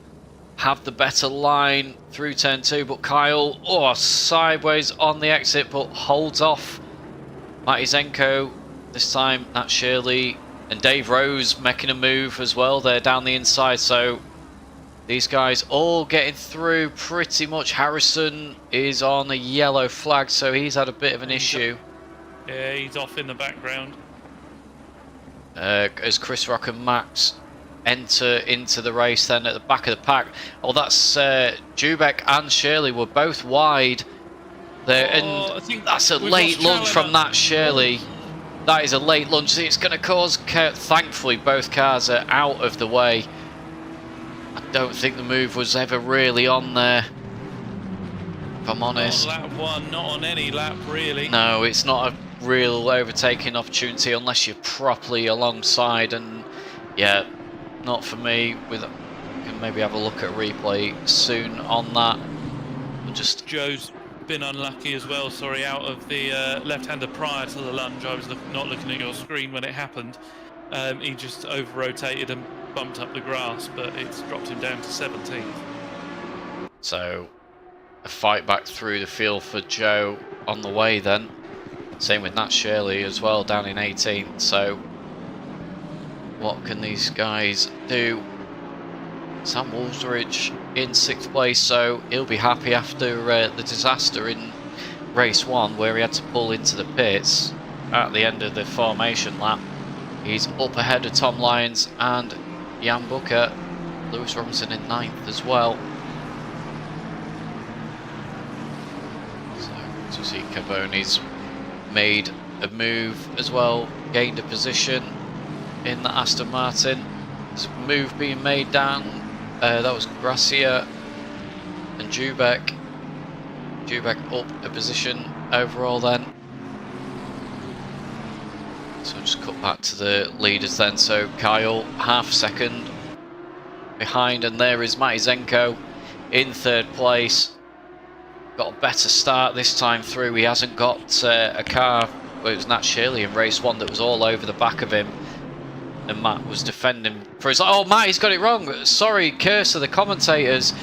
have the better line through turn 2, but Kyle, sideways on the exit, but holds off Matty Zenko this time. Nat Shirley and Dave Rose making a move as well there down the inside, so these guys all getting through pretty much. Harrison is on a yellow flag, so he's had a bit of an issue. Yeah, he's off in the background. As Chris Rock and Max enter into the race then at the back of the pack. Oh, that's Jubek and Shirley were both wide there, and that's a late lunge from that Shirley. That is a late lunge. It's going to cause, thankfully both cars are out of the way. I don't think the move was ever really on there, if I'm honest. Not on lap 1, not on any lap really. No, it's not a real overtaking opportunity unless you're properly alongside, and yeah, not for me. We can maybe have a look at a replay soon on that. We'll just Joe's been unlucky as well, sorry, out of the left-hander prior to the lunge. I was not looking at your screen when it happened. He just over-rotated and bumped up the grass, but it's dropped him down to 17th. So a fight back through the field for Joe on the way then. Same with Nat Shirley as well, down in 18th. So what can these guys do? Sam Woolsridge in 6th place, so he'll be happy after the disaster in race 1 where he had to pull into the pits at the end of the formation lap. He's up ahead of Tom Lyons and Jan Booker. Lewis Robinson in 9th as well. So you see Carbone's made a move as well, gained a position in the Aston Martin. There's a move being made down. That was Gracia and Jubek. Jubek up a position overall then. So just cut back to the leaders then. So Kyle, half second behind, and there is Matty Zenko in 3rd place. Got a better start this time through. He hasn't got a car. Well, it was Nat Shirley in race 1 that was all over the back of him, and Matt was defending for his... Oh, Matty's got it wrong. Sorry, curse of the commentators.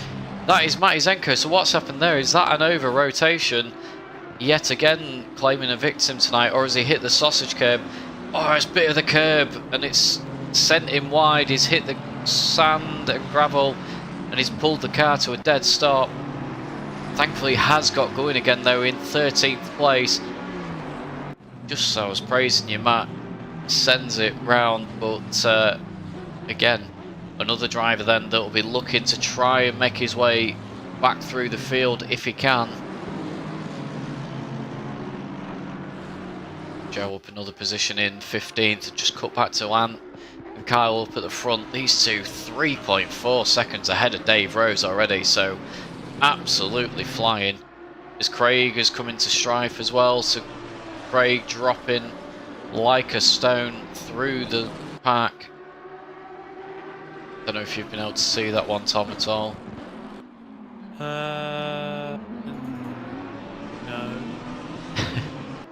That is Matty Zenko. So what's happened there? Is that an over rotation? Yet again claiming a victim tonight, or has he hit the sausage curb? Oh, it's a bit of the curb, and it's sent him wide. He's hit the sand and gravel, and he's pulled the car to a dead stop. Thankfully, has got going again though in 13th place. Just so I was praising you, Matt. Sends it round, but again, another driver then that will be looking to try and make his way back through the field if he can. Joe up another position in 15th, just cut back to Ant, and Kyle up at the front. These two 3.4 seconds ahead of Dave Rose already, so absolutely flying. As Craig has come into strife as well, so Craig dropping like a stone through the pack. Don't know if you've been able to see that one, Tom, at all. No.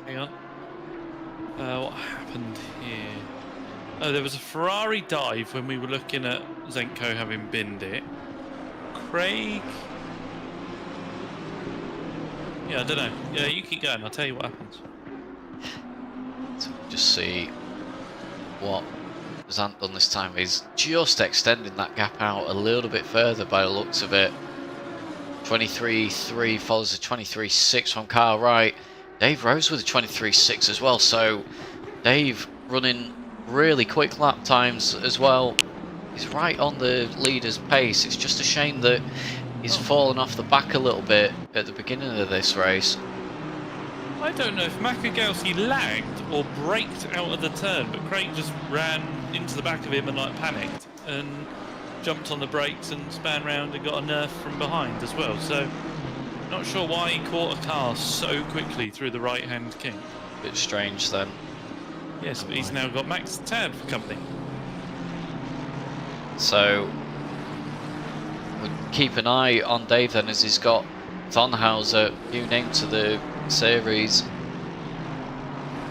Hang on. What happened here? Oh, there was a Ferrari dive when we were looking at Zenko having binned it. Craig... Yeah, I don't know. Yeah, you keep going, I'll tell you what happens. So just see what Zant done this time. He's just extending that gap out a little bit further by the looks of it. 23.3 follows a 23.6 from Kyle Wright. Dave Rose with a 23.6 as well, so Dave running really quick lap times as well. He's right on the leader's pace. It's just a shame that he's fallen off the back a little bit at the beginning of this race. I don't know if Makagowski lagged or braked out of the turn, but Craig just ran into the back of him and like panicked and jumped on the brakes and span round and got a nerf from behind as well. So not sure why he caught a car so quickly through the right-hand kink. Bit strange then. Yes, but he's now got Max Tad for company. So we'll keep an eye on Dave then, as he's got Thonhauser, new name to the series,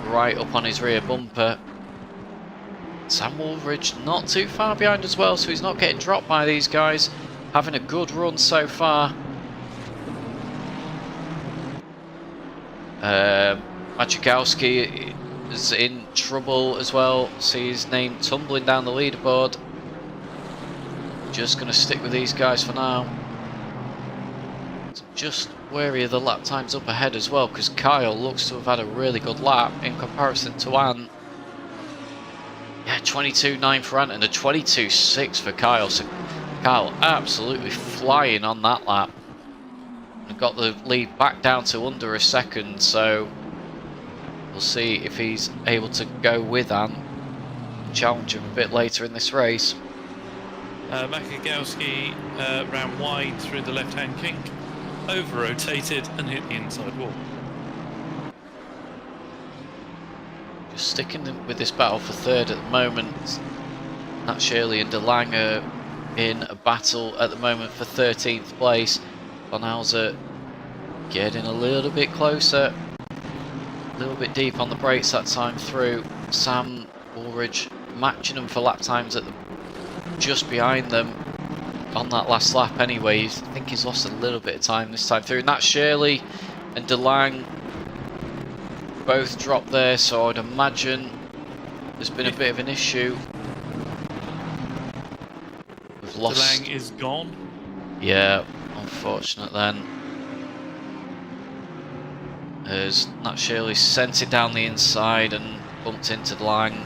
right up on his rear bumper. Sam Woolridge not too far behind as well, so he's not getting dropped by these guys. Having a good run so far. Maciekowski is in trouble as well. See his name tumbling down the leaderboard. Just going to stick with these guys for now. Just wary of the lap times up ahead as well, because Kyle looks to have had a really good lap in comparison to Ant. Yeah, 22.9 for Ant and a 22.6 for Kyle. So Kyle absolutely flying on that lap. And got the lead back down to under a second, so we'll see if he's able to go with Ant. Challenge him a bit later in this race. Makagowski ran wide through the left-hand kink, over-rotated and hit the inside wall. Just sticking with this battle for third at the moment. Nat Shirley and DeLange are in a battle at the moment for 13th place. Van Hauser getting a little bit closer. A little bit deep on the brakes that time through. Sam Woolridge matching them for lap times at the just behind them on that last lap anyway. I think he's lost a little bit of time this time through. Nat Shirley and DeLange both dropped there, so I'd imagine there's been a bit of an issue. We've lost. DeLange is gone. Yeah, unfortunate then. As Nat Shirley sent it down the inside and bumped into DeLange.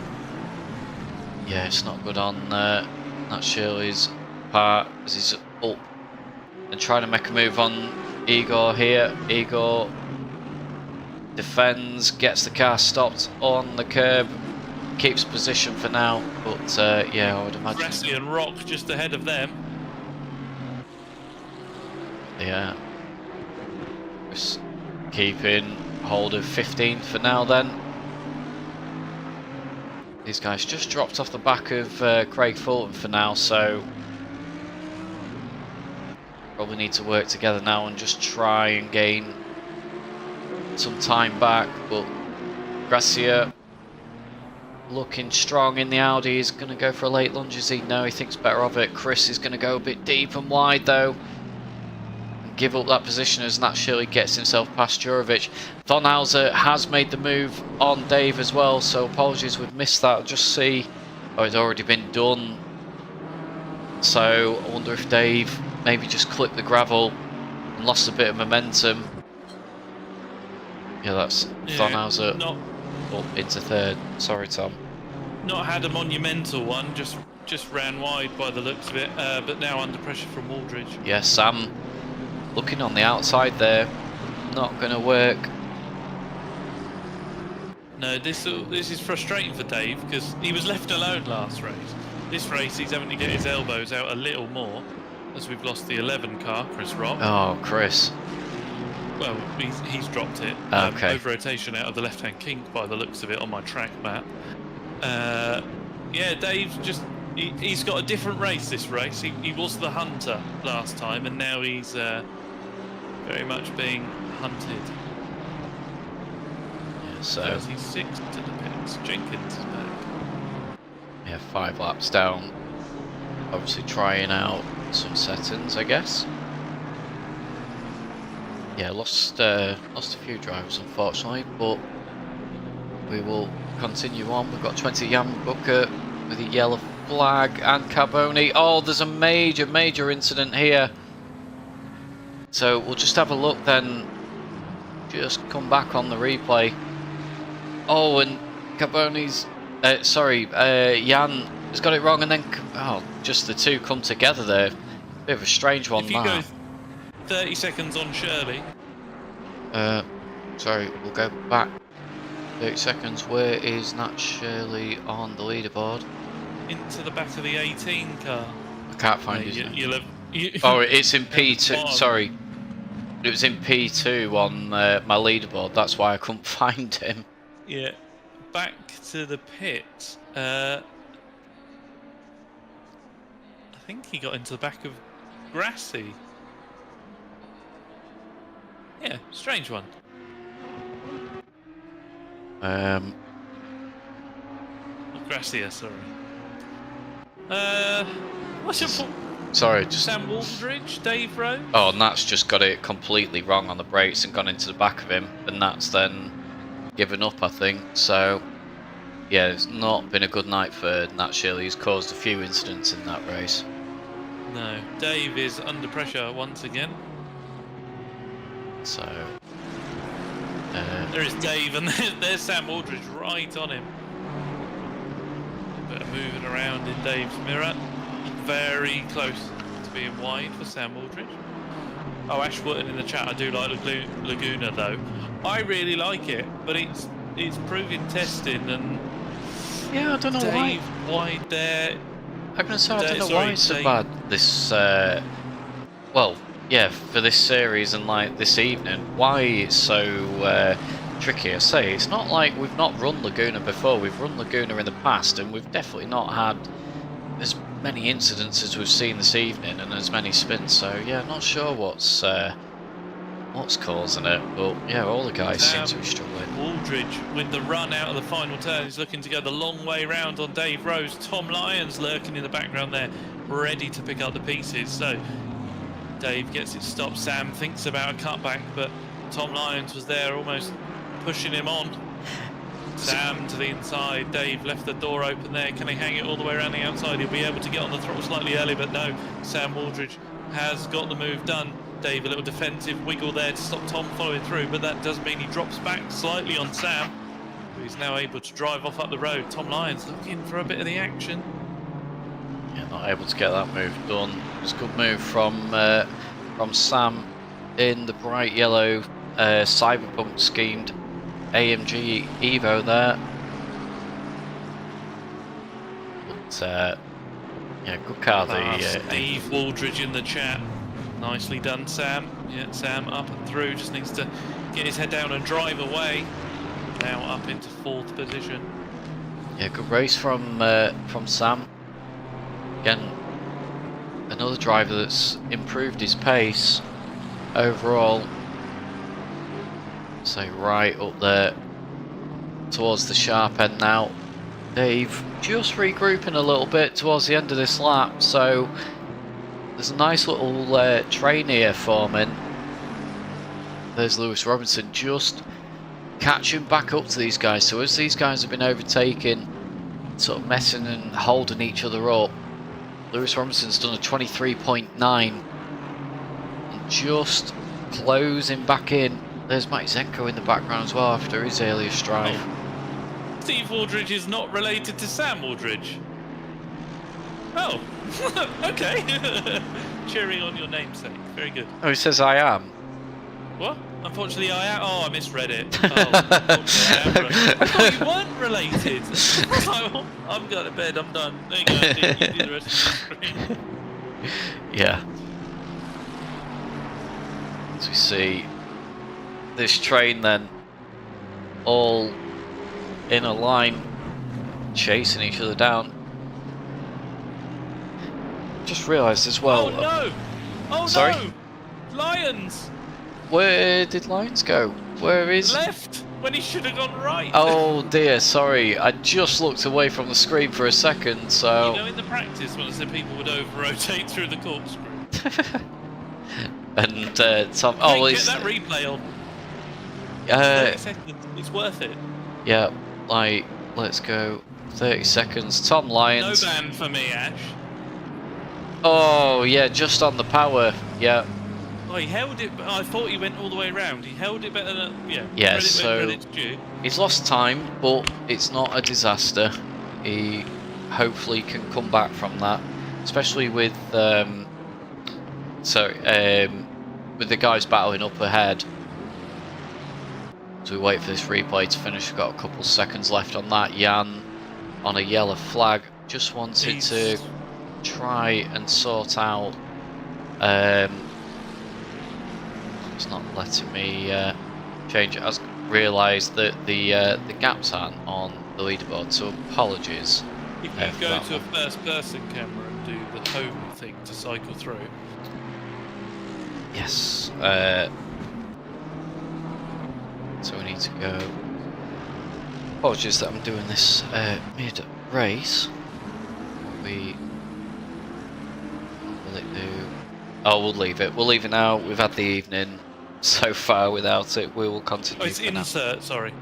Yeah, it's not good on Nat Shirley's part, as he's up and trying to make a move on Igor here. Igor defends, gets the car stopped on the curb, keeps position for now, but yeah, I would imagine. Grassley and Rock just ahead of them. Yeah. Just keeping hold of 15th for now then. These guys just dropped off the back of Craig Fulton for now, so probably need to work together now and just try and gain some time back. But Gracia looking strong in the Audi. He's going to go for a late lunge, is he? No, he thinks better of it. Chris is going to go a bit deep and wide though, and give up that position as Nat Shirley gets himself past Jurovic. Thonhauser has made the move on Dave as well, so apologies we've missed that. I'll just see. Oh, it's already been done. So I wonder if Dave maybe just clipped the gravel and lost a bit of momentum. Yeah, that's Thonhauser up into third. Sorry, Tom. Not had a monumental one, just ran wide by the looks of it, but now under pressure from Waldridge. Yeah, Sam looking on the outside there. Not going to work. No, this is frustrating for Dave because he was left alone last race. This race he's having to get his elbows out a little more as we've lost the 11 car, Chris Rock. Oh, Chris. Well, he's dropped it. Okay. Over rotation out of the left-hand kink by the looks of it on my track map. Yeah, Dave's just... He's got a different race this race. He was the hunter last time, and now he's very much being hunted. Yeah, so... 36 to the pits. Jenkins is back. Yeah, 5 laps down. Obviously trying out some settings, I guess. Yeah, lost a few drivers unfortunately, but we will continue on. We've got 20 Jan Booker with a yellow flag and Carboni. Oh, there's a major incident here. So we'll just have a look then. Just come back on the replay. Oh, and Carboni's... Jan has got it wrong, and then... Oh, just the two come together there. Bit of a strange one, if you that. go 30 seconds on Shirley. Sorry, we'll go back 30 seconds. Where is Nat Shirley on the leaderboard? Into the back of the 18 car. I can't find his name. Oh, it's in P2. Sorry. It was in P2 on my leaderboard. That's why I couldn't find him. Yeah. Back to the pit. I think he got into the back of Grassy. Yeah, strange one. Gracia, sorry. What's your fault? Sorry, just... Sam Waldridge, Dave Rose? Oh, Nat's just got it completely wrong on the brakes and gone into the back of him. And Nat's then given up, I think. So, yeah, it's not been a good night for Nat Shirley. He's caused a few incidents in that race. No, Dave is under pressure once again. So... there is Dave, and there's Sam Aldridge right on him. A bit of moving around in Dave's mirror. Very close to being wide for Sam Aldridge. Oh, Ash Wotton in the chat, I do like Laguna though. I really like it, but it's proving testing, and yeah, I don't know Dave why. wide there. I'm gonna say I don't know why it's so bad this well, yeah, for this series and like this evening, why it's so tricky. I say it's not like we've not run Laguna before. We've run Laguna in the past, and we've definitely not had as many incidents as we've seen this evening and as many spins. So yeah, not sure what's causing it, but yeah, all the guys seem to be struggling. Aldridge with the run out of the final turn. He's looking to go the long way round on Dave Rose. Tom Lyons lurking in the background there, ready to pick up the pieces. So Dave gets it stopped. Sam thinks about a cutback, but Tom Lyons was there almost pushing him on. Sam to the inside. Dave left the door open there. Can he hang it all the way around the outside? He'll be able to get on the throttle slightly early, but no. Sam Waldridge has got the move done. Dave, a little defensive wiggle there to stop Tom following through, but that does mean he drops back slightly on Sam, who is now able to drive off up the road. Tom Lyons looking for a bit of the action. Yeah, not able to get that move done. It's a good move from Sam in the bright yellow Cyberpunk schemed AMG Evo there. But yeah, good car. Steve Waldridge in the chat. Nicely done, Sam. Yeah, Sam up and through. Just needs to get his head down and drive away. Now up into 4th position. Yeah, good race from Sam. Again, another driver that's improved his pace overall. So right up there towards the sharp end now. Dave just regrouping a little bit towards the end of this lap. So there's a nice little train here forming. There's Lewis Robinson just catching back up to these guys. So as these guys have been overtaking, sort of messing and holding each other up, Lewis Robinson's done a 23.9 and just closing back in. There's Mike Zenko in the background as well after his earliest drive. Oh. Steve Waldridge is not related to Sam Waldridge. Oh, okay. Cheering on your namesake. Very good. Oh, he says I am. What? Unfortunately, I misread it. Oh, unfortunately, I thought you weren't related. I'm going to bed. I'm done. There you go. You do the rest of the screen. Yeah. As we see this train then all in a line chasing each other down. Just realised as well. Oh no! Oh sorry? no! Lions! Where did Lions go? Where is... Left! When he should have gone right! Oh dear, sorry. I just looked away from the screen for a second, so... You know, in the practice when I said people would over-rotate through the corkscrew. And Tom... Oh, get that replay on. 30 seconds. It's worth it. Yeah, like, let's go. 30 seconds. Tom Lyons. No ban for me, Ash. Oh, yeah, just on the power. Yeah. Oh, he held it. I thought he went all the way around. He held it better than. Yeah. Yeah, so he's lost time, but it's not a disaster. He hopefully can come back from that, especially with with the guys battling up ahead. So we wait for this replay to finish. We've got a couple seconds left on that. Jan on a yellow flag. Just wanted to try and sort out. It's not letting me change it. I realised that the gaps aren't on the leaderboard, so apologies. If you go to a first-person camera and do the home thing to cycle through. Yes. So we need to go. Apologies that I'm doing this mid-race. Will it do? Oh, we'll leave it. We'll leave it now. We've had the evening so far without it. We will continue. Oh, it's insert. Sorry.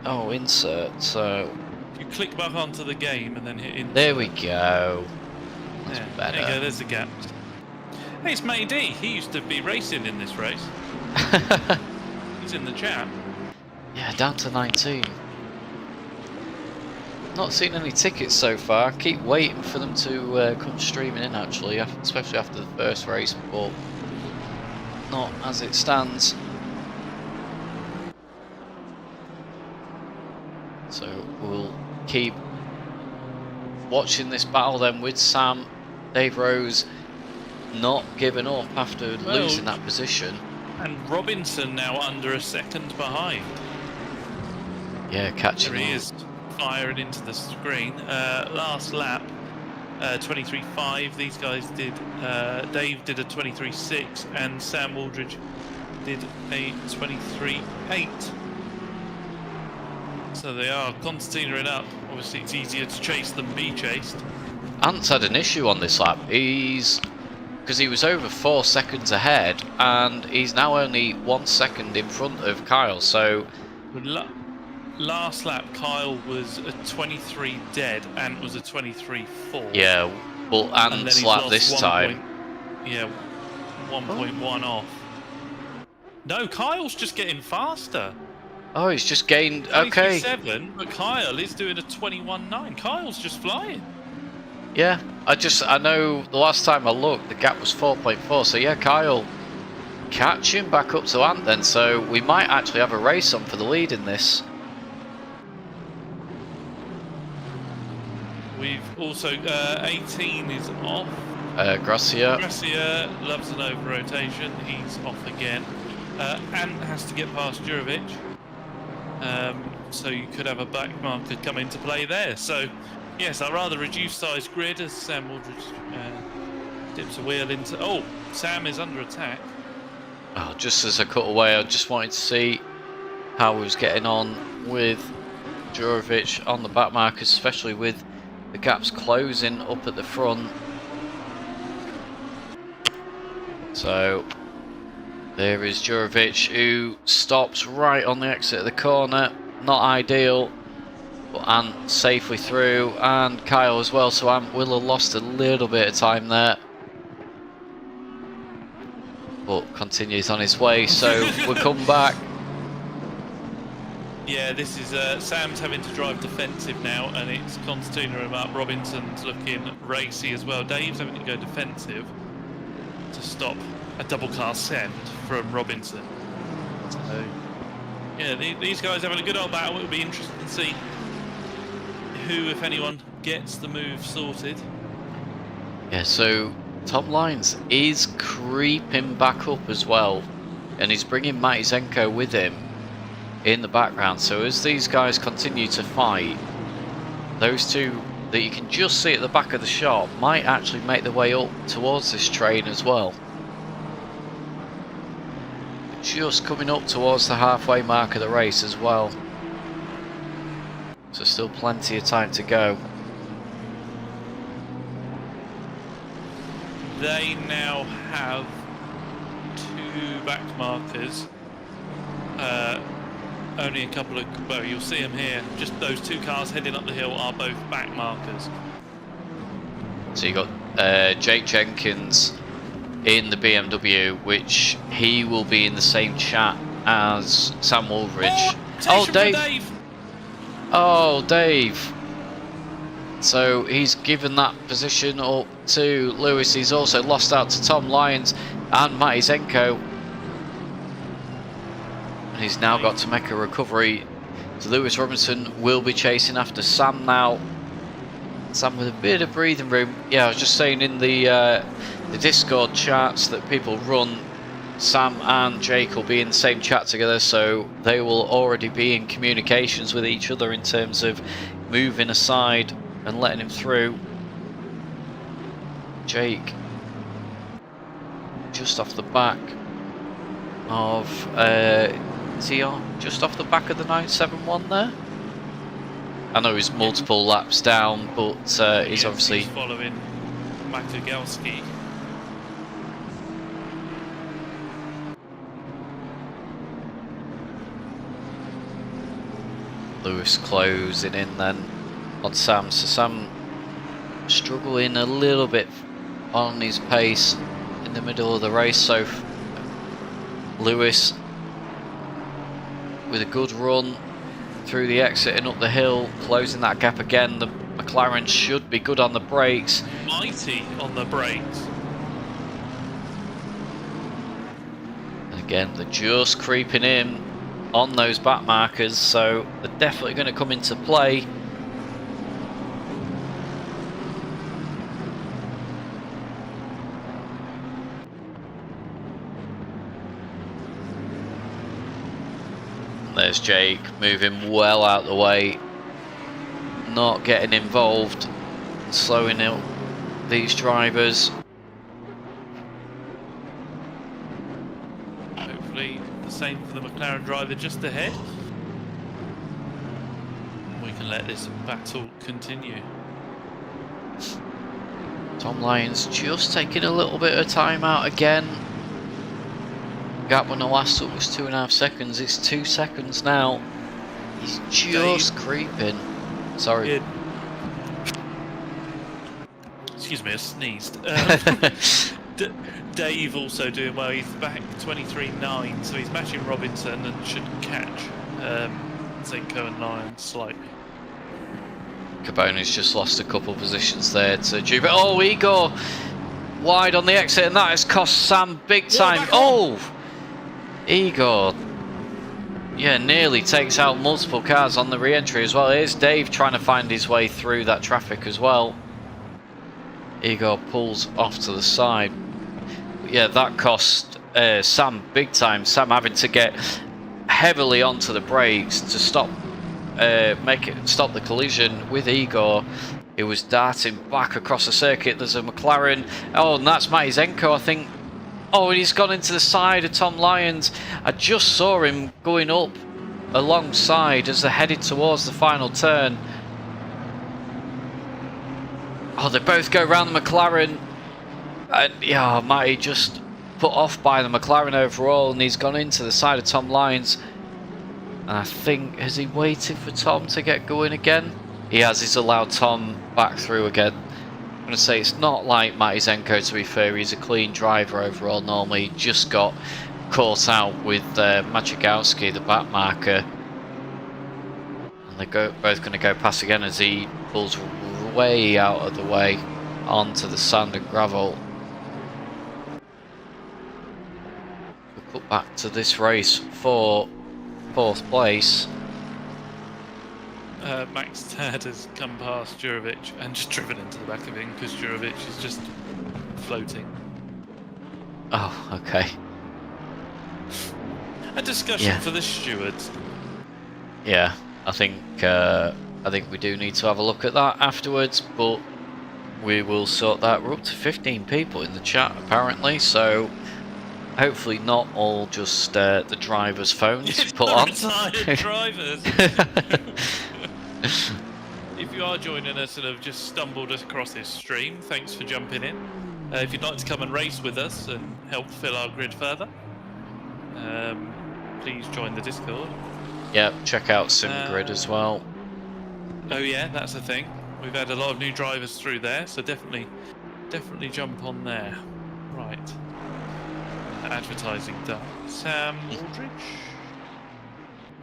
Oh, insert. So you click back onto the game and then hit insert. There we go. That's better. There you go. There's the gap. Hey, it's Matey D. He used to be racing in this race. He's in the chat. Yeah, down to 19. Not seen any tickets so far. I keep waiting for them to come streaming in, actually, especially after the first race, but not as it stands. So we'll keep watching this battle then with Sam. Dave Rose not giving up after losing that position. And Robinson now under a second behind. Yeah, catching there he is, firing into the screen. Last lap, 23.5. These guys did. Dave did a 23.6, and Sam Waldridge did a 23.8. So they are concertinaing up. Obviously, it's easier to chase than be chased. Ant's had an issue on this lap. Because he was over 4 seconds ahead, and he's now only 1 second in front of Kyle. So last lap, Kyle was a 23 dead, Ant was a 23.4. Yeah, well, Ant's lap this time. 1.1 off. No, Kyle's just getting faster. Oh, he's just gained. Okay. 7, but Kyle is doing a 21.9. Kyle's just flying. Yeah, I know the last time I looked, the gap was 4.4. So yeah, Kyle catching back up to Ant then. So we might actually have a race on for the lead in this. We've also 18 is off. Gracia. Gracia loves an over rotation. He's off again. Ant has to get past Jurovic. So you could have a back marker come into play there. So yes, a rather reduced size grid as Sam Waldridge dips a wheel into. Oh, Sam is under attack. Oh, just as I cut away, I just wanted to see how he was getting on with Jurovic on the back markers, especially with the gaps closing up at the front. So there is Jurovic, who stops right on the exit of the corner. Not ideal, but Ant safely through, and Kyle as well. So Ant will have lost a little bit of time there, but continues on his way. So we'll come back. Yeah, this is Sam's having to drive defensive now, and it's concertinaing him up. Robinson's looking racy as well. Dave's having to go defensive to stop a double car send from Robinson. So, yeah, these guys having a good old battle. It'll be interesting to see who, if anyone, gets the move sorted. Yeah, so Tom Lyons is creeping back up as well, and he's bringing Matty Zenko with him in the background. So as these guys continue to fight, those two that you can just see at the back of the shot might actually make their way up towards this train as well. Just coming up towards the halfway mark of the race as well. So still plenty of time to go. They now have 2 back markers. Only a couple of, well, you'll see them here. Just those 2 cars heading up the hill are both back markers. So you got Jake Jenkins in the BMW, which he will be in the same chat as Sam Woolridge. Oh, Dave! Oh, Dave! So he's given that position up to Lewis. He's also lost out to Tom Lyons and Matty Zenko. And he's now got to make a recovery. So Lewis Robinson will be chasing after Sam now. Sam with a bit of breathing room. Yeah, I was just saying in the Discord chats that people run, Sam and Jake will be in the same chat together, so they will already be in communications with each other in terms of moving aside and letting him through. Jake just off the back of just off the back of the 971 there. I know he's multiple laps down, but he's obviously he's following Matugalski. Lewis closing in then on Sam. So Sam struggling a little bit on his pace in the middle of the race. So Lewis with a good run through the exit and up the hill, closing that gap again. The McLaren should be good on the brakes. Mighty on the brakes. And again, they're just creeping in on those back markers, so they're definitely going to come into play. There's Jake moving well out the way, not getting involved, slowing up these drivers. Hopefully the same for the McLaren driver just ahead. We can let this battle continue. Tom Lyons just taking a little bit of time out again. Gap when the last up was 2.5 seconds, it's 2 seconds now. He's just creeping. Sorry. Yeah. Excuse me, I sneezed. Dave also doing well. He's back 23.9, so he's matching Robinson and should catch Zenko and Lyons slightly. Cabone's just lost a couple positions there to Jupiter. Oh, Igor wide on the exit, and that has cost Sam big time. Oh! Igor, yeah, nearly takes out multiple cars on the re-entry as well. Here's Dave trying to find his way through that traffic as well. Igor pulls off to the side. But yeah, that cost Sam big time. Sam having to get heavily onto the brakes to stop the collision with Igor. He was darting back across the circuit. There's a McLaren. Oh, and that's Matty Zenko, I think. Oh, and he's gone into the side of Tom Lyons. I just saw him going up alongside as they're headed towards the final turn. Oh, they both go round the McLaren. And yeah, Matty just put off by the McLaren overall, and he's gone into the side of Tom Lyons. And I think, has he waited for Tom to get going again? He has. He's allowed Tom back through again. I'm going to say it's not like Matty Zenko, to be fair. He's a clean driver overall normally. He just got caught out with Machigowski, the back marker. And they're both going to go past again as he pulls way out of the way onto the sand and gravel. back to this race for 4th place. Max Tad has come past Jurovic and just driven into the back of him because Jurovic is just floating. Oh, okay. A discussion for the stewards. Yeah, I think we do need to have a look at that afterwards, but we will sort that. We're up to 15 people in the chat apparently, so hopefully not all just the drivers' phones put on. Retired drivers. If you are joining us and have just stumbled across this stream, thanks for jumping in. If you'd like to come and race with us and help fill our grid further, please join the Discord. Yep, check out SimGrid as well. Oh yeah, that's the thing. We've had a lot of new drivers through there, so definitely jump on there. Right. Advertising done. Sam Aldridge?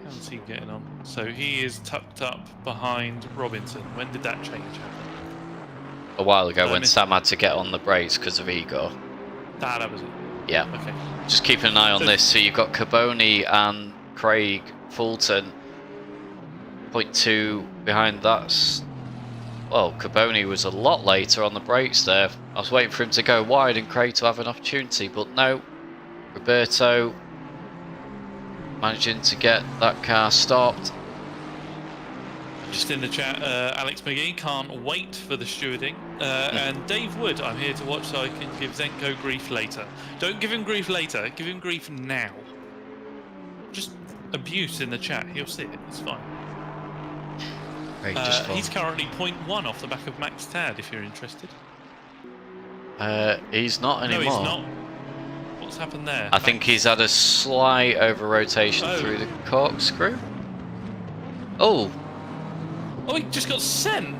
How's he getting on? So he is tucked up behind Robinson. When did that change happen? A while ago when Sam had to get on the brakes because of Igor. That was it. Yeah. Okay. Just keep an eye on this. So you've got Carboni and Craig Fulton. 0.2 behind that. Well, Carboni was a lot later on the brakes there. I was waiting for him to go wide and Craig to have an opportunity, but no. Roberto managing to get that car stopped. Just in the chat, Alex McGee can't wait for the stewarding. And Dave Wood, I'm here to watch so I can give Zenko grief later. Don't give him grief later, give him grief now. Just abuse in the chat, he'll see it, it's fine. He's currently 0.1 off the back of Max Tad, if you're interested. He's not anymore. No, he's not. What's happened there? I think he's had a slight over-rotation through the corkscrew. Oh! Oh, he just got sent!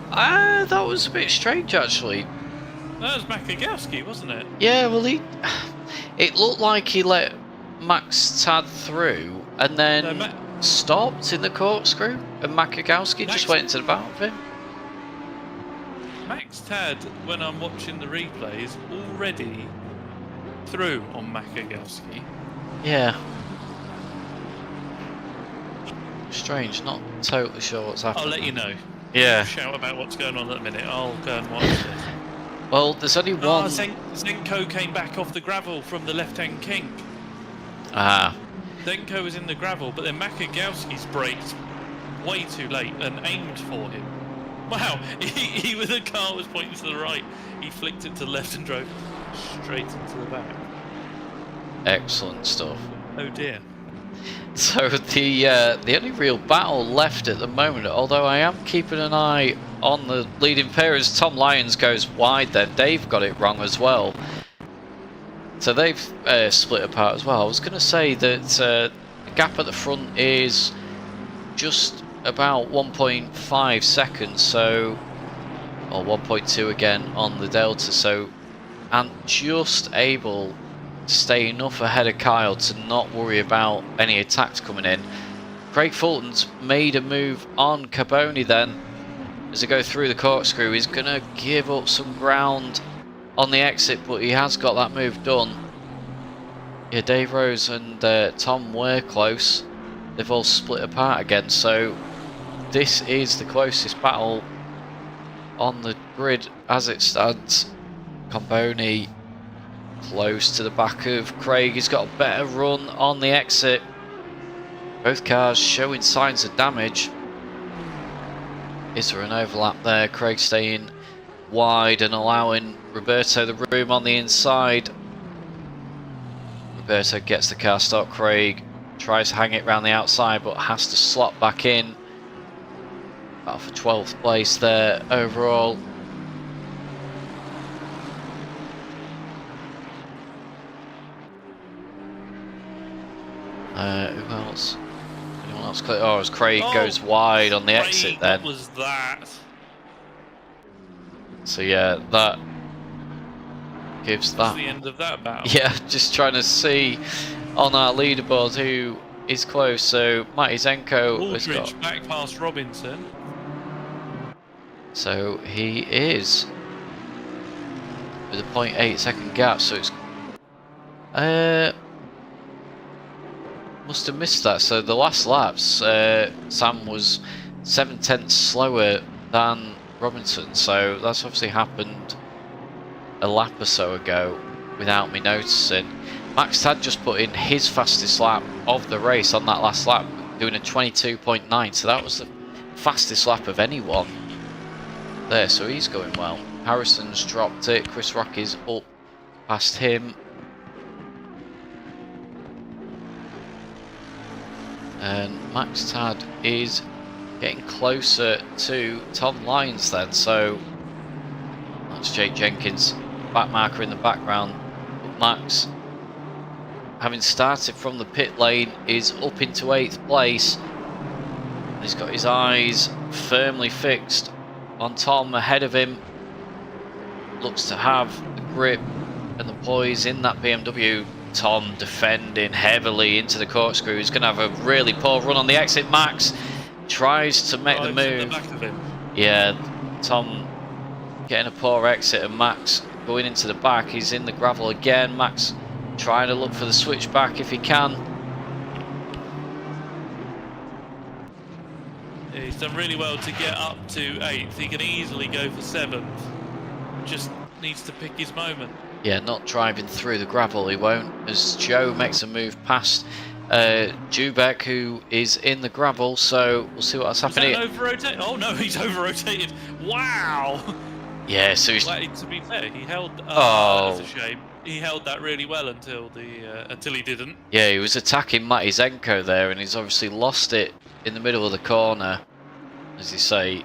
That was a bit strange, actually. That was Makagowski, wasn't it? Yeah, well, it looked like he let Max Tad through and then stopped in the corkscrew, and Makagowski just went into the back of him. Max Tad, when I'm watching the replays, already through on Makagowski. Yeah. Strange, not totally sure what's happening. I'll let you know. Yeah. Shout about what's going on at the minute. I'll go and watch this. Well, there's only one. Zenko came back off the gravel from the left-hand kink. Ah. Zenko was in the gravel, but then Makagowski's braked way too late and aimed for him. Wow, he with the car was pointing to the right. He flicked it to the left and drove straight into the back. Excellent stuff. Oh dear. So the only real battle left at the moment, although I am keeping an eye on the leading pair as Tom Lyons goes wide there. Dave got it wrong as well. So they've split apart as well. I was going to say that the gap at the front is just about 1.5 seconds, so, or 1.2 again on the Delta, so I'm just able to stay enough ahead of Kyle to not worry about any attacks coming in. Craig Fulton's made a move on Carboni then. As they go through the corkscrew, he's going to give up some ground on the exit, but he has got that move done. Yeah, Dave Rose and Tom were close. They've all split apart again, so this is the closest battle on the grid as it stands. Carboni close to the back of Craig. He's got a better run on the exit. Both cars showing signs of damage. Is there an overlap there? Craig staying wide and allowing Roberto the room on the inside. Roberto gets the car stopped. Craig tries to hang it around the outside but has to slot back in. Battle for 12th place there overall. Who else? Anyone else? Oh, as Craig goes wide on the exit then. What was that? So yeah, that gives that. That's the end of that battle. Yeah, just trying to see on our leaderboard who is close. So Matty Zenko has got back past Robinson. So he is with a 0.8 second gap. So it's Must have missed that. So the last laps, Sam was 7/10 slower than Robinson. So that's obviously happened a lap or so ago without me noticing. Max had just put in his fastest lap of the race on that last lap, doing a 22.9. So that was the fastest lap of anyone there. So he's going well. Harrison's dropped it. Chris Rocky's up past him. And Max Tad is getting closer to Tom Lyons then, so that's Jake Jenkins, back marker in the background. But Max, having started from the pit lane, is up into 8th place. He's got his eyes firmly fixed on Tom ahead of him. Looks to have the grip and the poise in that BMW. Tom defending heavily into the corkscrew. He's going to have a really poor run on the exit. Max tries to make the move. The back of him. Yeah, Tom getting a poor exit and Max going into the back. He's in the gravel again. Max trying to look for the switchback if he can. Yeah, he's done really well to get up to 8th. He can easily go for 7th. Just needs to pick his moment. Yeah, not driving through the gravel, he won't, as Joe makes a move past Dubek, who is in the gravel, so we'll see what's happening. Over-rotate? Oh no, he's over-rotated. Wow! Yeah, so he's... Well, to be fair, he held... Oh, that's a shame. He held that really well until he didn't. Yeah, he was attacking Matty Zenko there, and he's obviously lost it in the middle of the corner. As you say,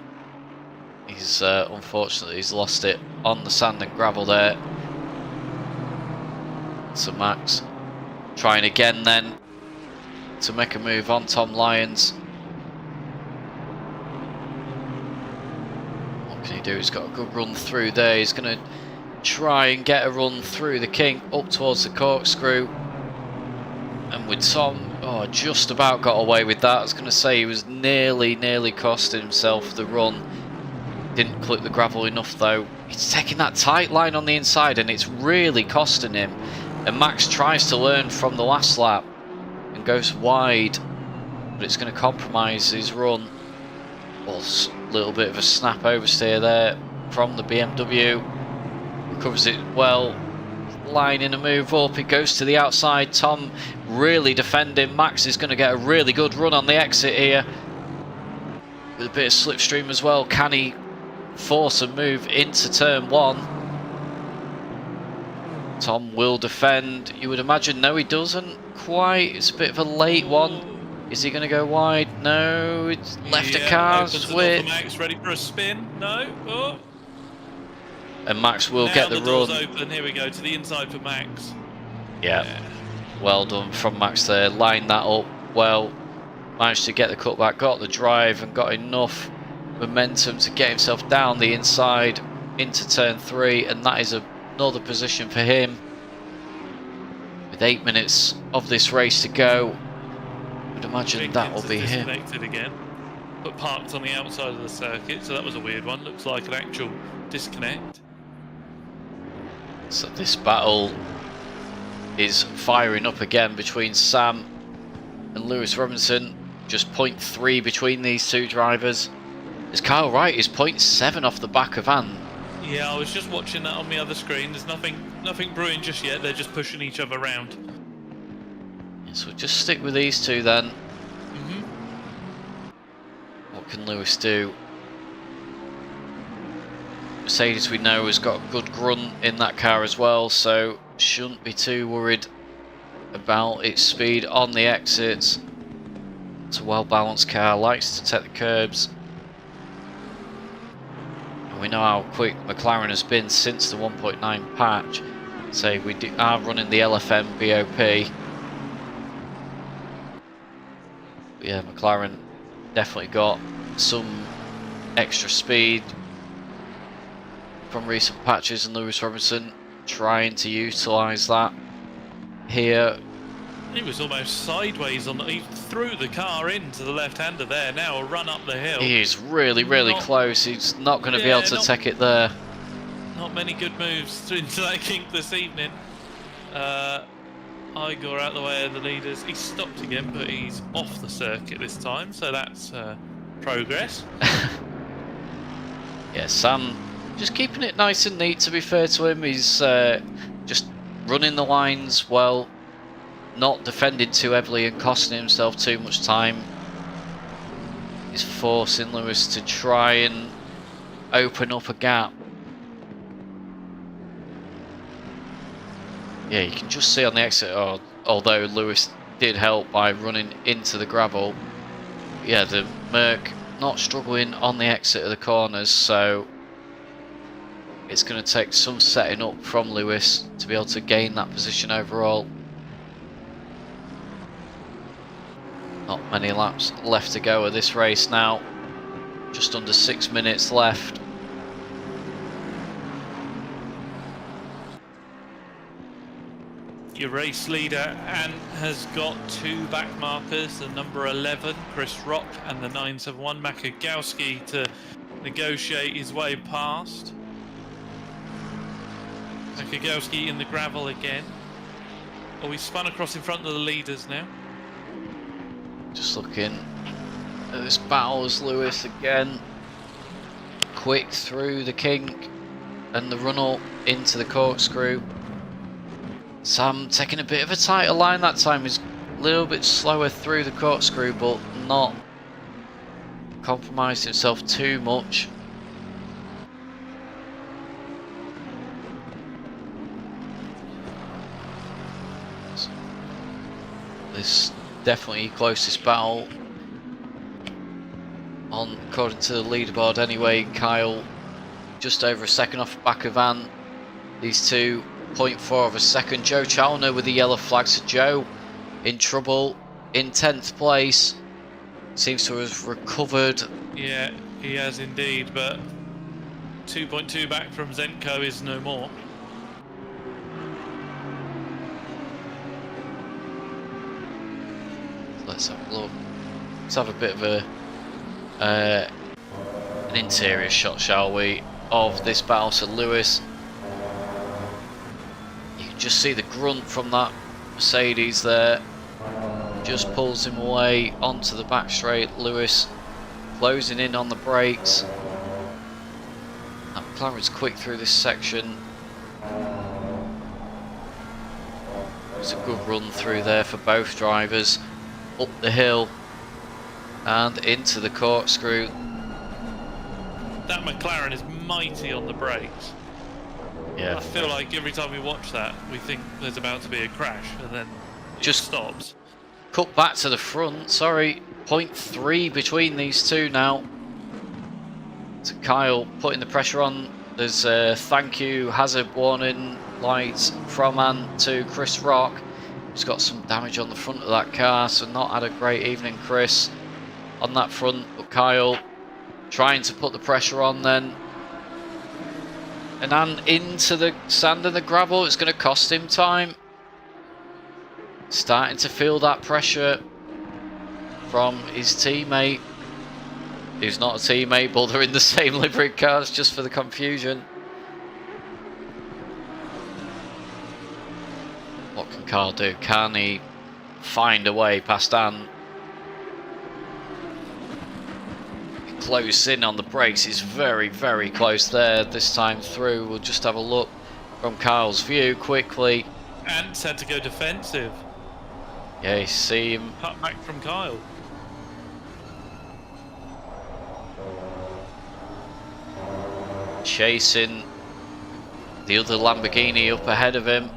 he's unfortunately, he's lost it on the sand and gravel there. So Max trying again then to make a move on Tom Lyons. What can he do? He's got a good run through there. He's going to try and get a run through the kink up towards the corkscrew. And with Tom, oh, just about got away with that. I was going to say he was nearly costing himself the run. Didn't clip the gravel enough though. He's taking that tight line on the inside and it's really costing him. And Max tries to learn from the last lap and goes wide, but it's going to compromise his run. Well, a little bit of a snap oversteer there from the BMW. Recovers it well, lining a move up. It goes to the outside. Tom really defending. Max is going to get a really good run on the exit here with a bit of slipstream as well. Can he force a move into turn 1? Tom will defend, you would imagine. No, he doesn't quite. It's a bit of a late one. Is he going to go wide? No, it's left a car switch. Max ready for a spin? No. Oh. And Max will now get the door's run. Open. Here we go to the inside for Max. Yeah. Well done from Max there. Lined that up well. Managed to get the cutback, got the drive, and got enough momentum to get himself down the inside into turn 3, and that is another position for him. With 8 minutes of this race to go, I would imagine that will be him. Disconnected again, but parked on the outside of the circuit, so that was a weird one. Looks like an actual disconnect. So this battle is firing up again between Sam and Lewis Robinson. Just 0.3 between these two drivers. As Kyle Wright is 0.7 off the back of Ant. Yeah, I was just watching that on the other screen. There's nothing brewing just yet. They're just pushing each other around. Yeah, so we'll just stick with these two then. What can Lewis do? Mercedes, we know, has got a good grunt in that car as well, so shouldn't be too worried about its speed on the exits. It's a well-balanced car, likes to take the curbs. We know how quick McLaren has been since the 1.9 patch. So we are running the LFM BOP. But yeah, McLaren definitely got some extra speed from recent patches, and Lewis Robinson trying to utilise that here. He was almost sideways on. He threw the car into the left-hander there. Now a run up the hill. He's really close. He's not going to be able to take it there. Not many good moves into that kink this evening. Igor out the way of the leaders. He's stopped again, but he's off the circuit this time, so that's progress. Yeah, Sam just keeping it nice and neat, to be fair to him. He's just running the lines well, not defending too heavily and costing himself too much time. He's forcing Lewis to try and open up a gap. Yeah, you can just see on the exit, although Lewis did help by running into the gravel. Yeah, the Merc not struggling on the exit of the corners, so it's going to take some setting up from Lewis to be able to gain that position overall. Not many laps left to go of this race now, just under 6 minutes left. Your race leader and has got 2 back markers, the number 11 Chris Rock and the 971 Makagowski, to negotiate his way past. Makagowski in the gravel again. Oh, he's spun across in front of the leaders now. Just looking at this battle as Lewis again, quick through the kink and the runnel into the corkscrew. Sam taking a bit of a tighter line that time. He's a little bit slower through the corkscrew, but not compromised himself too much. This definitely closest battle on, according to the leaderboard anyway. Kyle just over a second off the back of Van. These two 0.4 of a second. Joe Chalner with the yellow flag, so Joe in trouble in 10th place. Seems to have recovered. Yeah, he has indeed, but 2.2 back from Zenko is no more. Let's have a look. Let's have a bit of a an interior shot, shall we, of this battle. So Lewis, you can just see the grunt from that Mercedes there. Just pulls him away onto the back straight. Lewis closing in on the brakes. That McLaren's quick through this section. It's a good run through there for both drivers. Up the hill and into the corkscrew. That McLaren is mighty on the brakes. Yeah, I feel like every time we watch that, we think there's about to be a crash, and then it just stops. Cut back to the front. Sorry, 0.3 between these two now. So Kyle putting the pressure on. There's a thank you hazard warning lights from Ann to Chris Rock. He's got some damage on the front of that car, so not had a great evening, Chris, on that front. But Kyle trying to put the pressure on then. And Ann into the sand and the gravel. It's going to cost him time. Starting to feel that pressure from his teammate, who's not a teammate, but they're in the same livery cars, just for the confusion. What can Carl do? Can he find a way past Ann? Close in on the brakes. He's very, very close there this time through. We'll just have a look from Carl's view quickly. Ant's had to go defensive. Yeah, you see him. Cut back from Kyle. Chasing the other Lamborghini up ahead of him.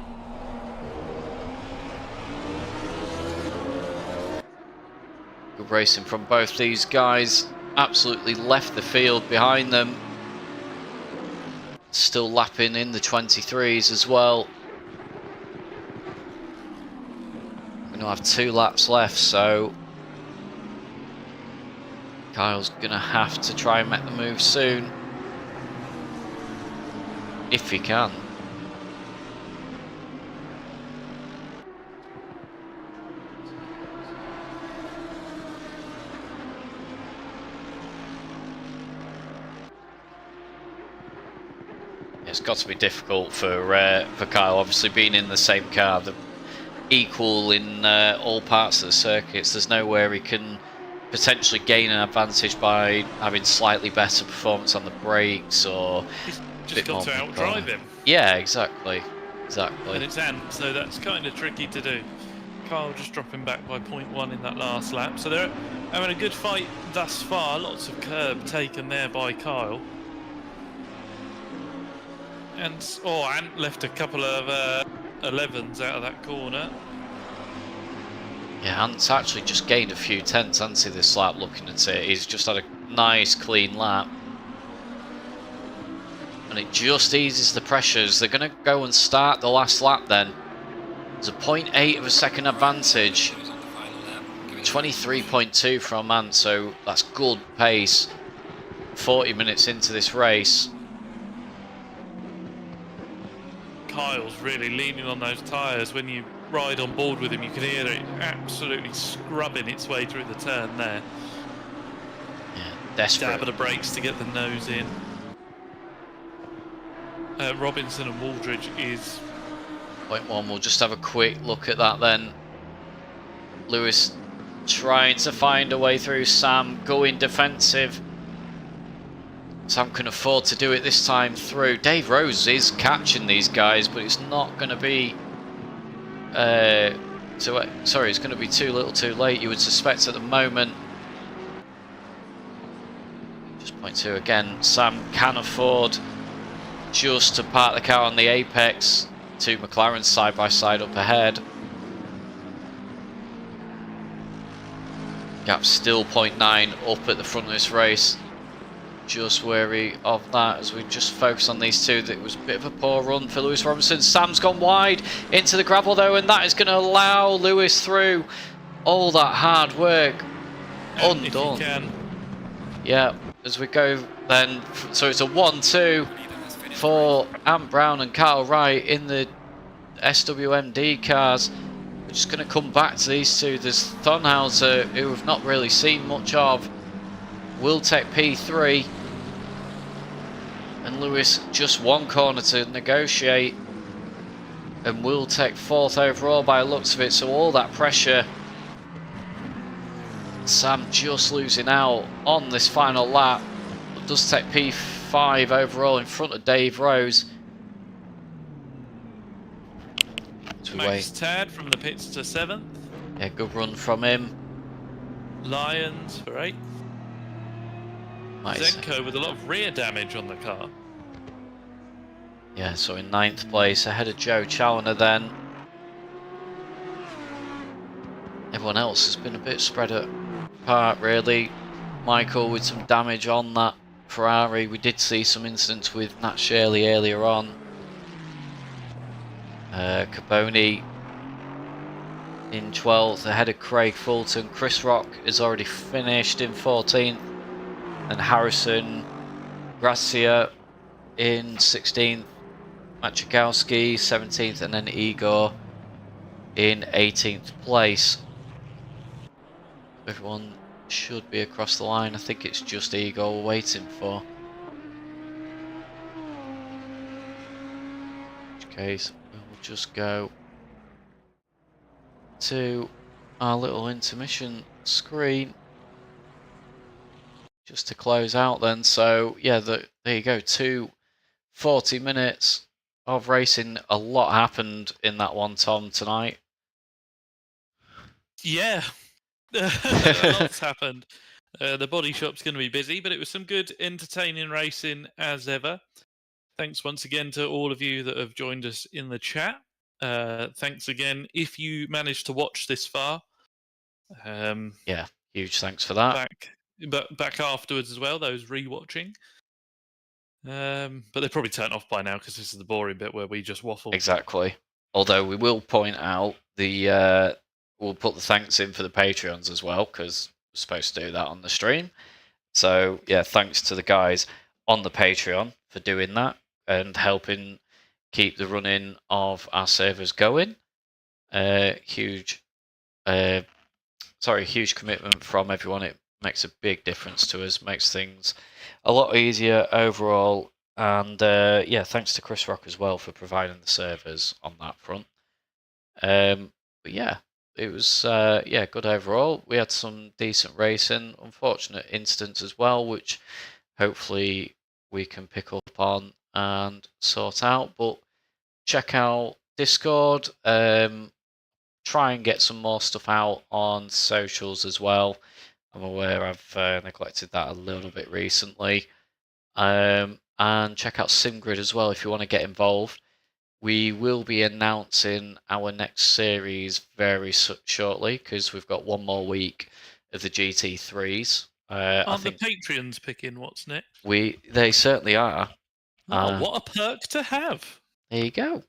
Good racing from both these guys. Absolutely left the field behind them. Still lapping in the 23s as well. We're going to have 2 laps left, so Kyle's going to have to try and make the move soon. If he can. It's got to be difficult for Kyle, obviously being in the same car. The equal in all parts of the circuits. There's nowhere he can potentially gain an advantage by having slightly better performance on the brakes or He's a just bit got more to control. outdrive him. Yeah, exactly. Exactly. And it's Ant, so that's kind of tricky to do. Kyle just dropping back by 0.1 in that last lap. So they're having a good fight thus far. Lots of curb taken there by Kyle. And Ant left a couple of 11s out of that corner. Yeah, Ant's actually just gained a few tenths, hasn't he, this lap, looking at it. He's just had a nice, clean lap. And it just eases the pressures. They're going to go and start the last lap then. There's a 0.8 of a second advantage. 23.2 from Ant, so that's good pace. 40 minutes into this race. Kyle's really leaning on those tyres. When you ride on board with him, you can hear it absolutely scrubbing its way through the turn there. Yeah, desperate. Dab of the brakes to get the nose in. Robinson and Waldridge is... 0.1, we'll just have a quick look at that then. Lewis trying to find a way through Sam, going defensive. Sam can afford to do it this time through. Dave Rose is catching these guys, but it's not going to be... sorry, it's going to be too little too late, you would suspect at the moment. Just 0.2 again. Sam can afford just to park the car on the apex. Two McLarens side by side up ahead. Gap still 0.9 up at the front of this race. Just wary of that as we just focus on these two. That was a bit of a poor run for Lewis Robinson. Sam's gone wide into the gravel though, and that is going to allow Lewis through. All that hard work undone. If you can. Yeah, as we go then, so it's a 1-2 for Ant Brown and Carl Wright in the SWMD cars. We're just going to come back to these two. There's Thunhauser, who we've not really seen much of. Wiltec P3. And Lewis just one corner to negotiate. And Wiltec fourth overall by the looks of it. So all that pressure. Sam just losing out on this final lap. But does take P5 overall in front of Dave Rose. Max Tad from the pits to 7th. Yeah, good run from him. Lyons for 8th. Nice. Zenko with a lot of rear damage on the car. Yeah, so in 9th place, ahead of Joe Challoner then. Everyone else has been a bit spread apart, really. Michael with some damage on that Ferrari. We did see some incidents with Nat Shirley earlier on. Caponi in 12th, ahead of Craig Fulton. Chris Rock is already finished in 14th. And Harrison Gracia in 16th. Machikowski 17th, and then Igor in 18th place. Everyone should be across the line. I think it's just Igor we're waiting for. In which case, we'll just go to our little intermission screen just to close out then. So yeah, there you go, 40 minutes of racing. A lot happened in that one, Tom, tonight. Yeah, a lot's happened. The body shop's going to be busy, but it was some good, entertaining racing as ever. Thanks once again to all of you that have joined us in the chat. Thanks again if you managed to watch this far. Yeah, huge thanks for that. Back afterwards as well, those re-watching. But they're probably turned off by now because this is the boring bit where we just waffle. Exactly. Although we will point out the we'll put the thanks in for the Patreons as well, because we're supposed to do that on the stream. So yeah, thanks to the guys on the Patreon for doing that and helping keep the running of our servers going. Huge commitment from everyone. It makes a big difference to us, makes things a lot easier overall. And yeah, thanks to Chris Rock as well for providing the servers on that front. yeah, it was good overall. We had some decent racing, unfortunate incidents as well, which hopefully we can pick up on and sort out. But check out Discord. Try and get some more stuff out on socials as well. I'm aware I've neglected that a little bit recently. And check out SimGrid as well if you want to get involved. We will be announcing our next series very shortly because we've got one more week of the GT3s. I Aren't the think Patreons picking what's next? they certainly are. Oh, what a perk to have! There you go.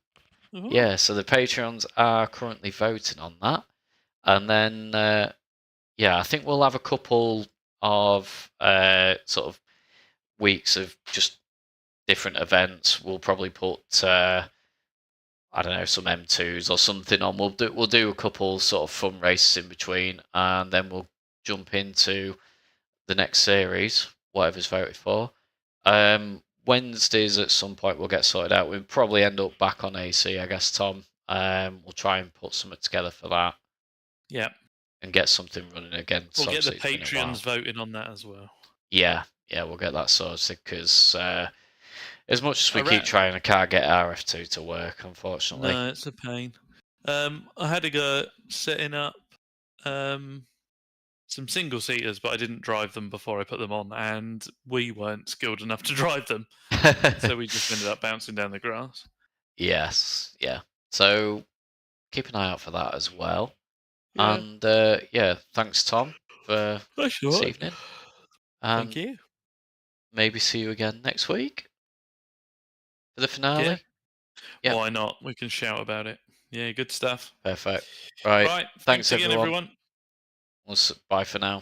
Ooh. Yeah, so the Patreons are currently voting on that. And then, I think we'll have a couple of sort of weeks of just different events. We'll probably put, I don't know, some M2s or something on. We'll do a couple sort of fun races in between, and then we'll jump into the next series, whatever's voted for. Wednesdays at some point we'll get sorted out. We'll probably end up back on AC, I guess, Tom. We'll try and put something together for that. Yeah. And get something running again. We'll get the Obviously, it's been a while. Patreons voting on that as well. Yeah, we'll get that sorted because as much as we I keep trying, I can't get RF2 to work, unfortunately. No, it's a pain. I had to go setting up some single seaters, but I didn't drive them before I put them on, and we weren't skilled enough to drive them, so we just ended up bouncing down the grass. Yes, yeah. So keep an eye out for that as well. Yeah. And thanks, Tom, for this evening. Thank you. Maybe see you again next week for the finale. Yeah. Why not? We can shout about it. Yeah, good stuff. Perfect. Right. Thanks again, everyone. Bye for now.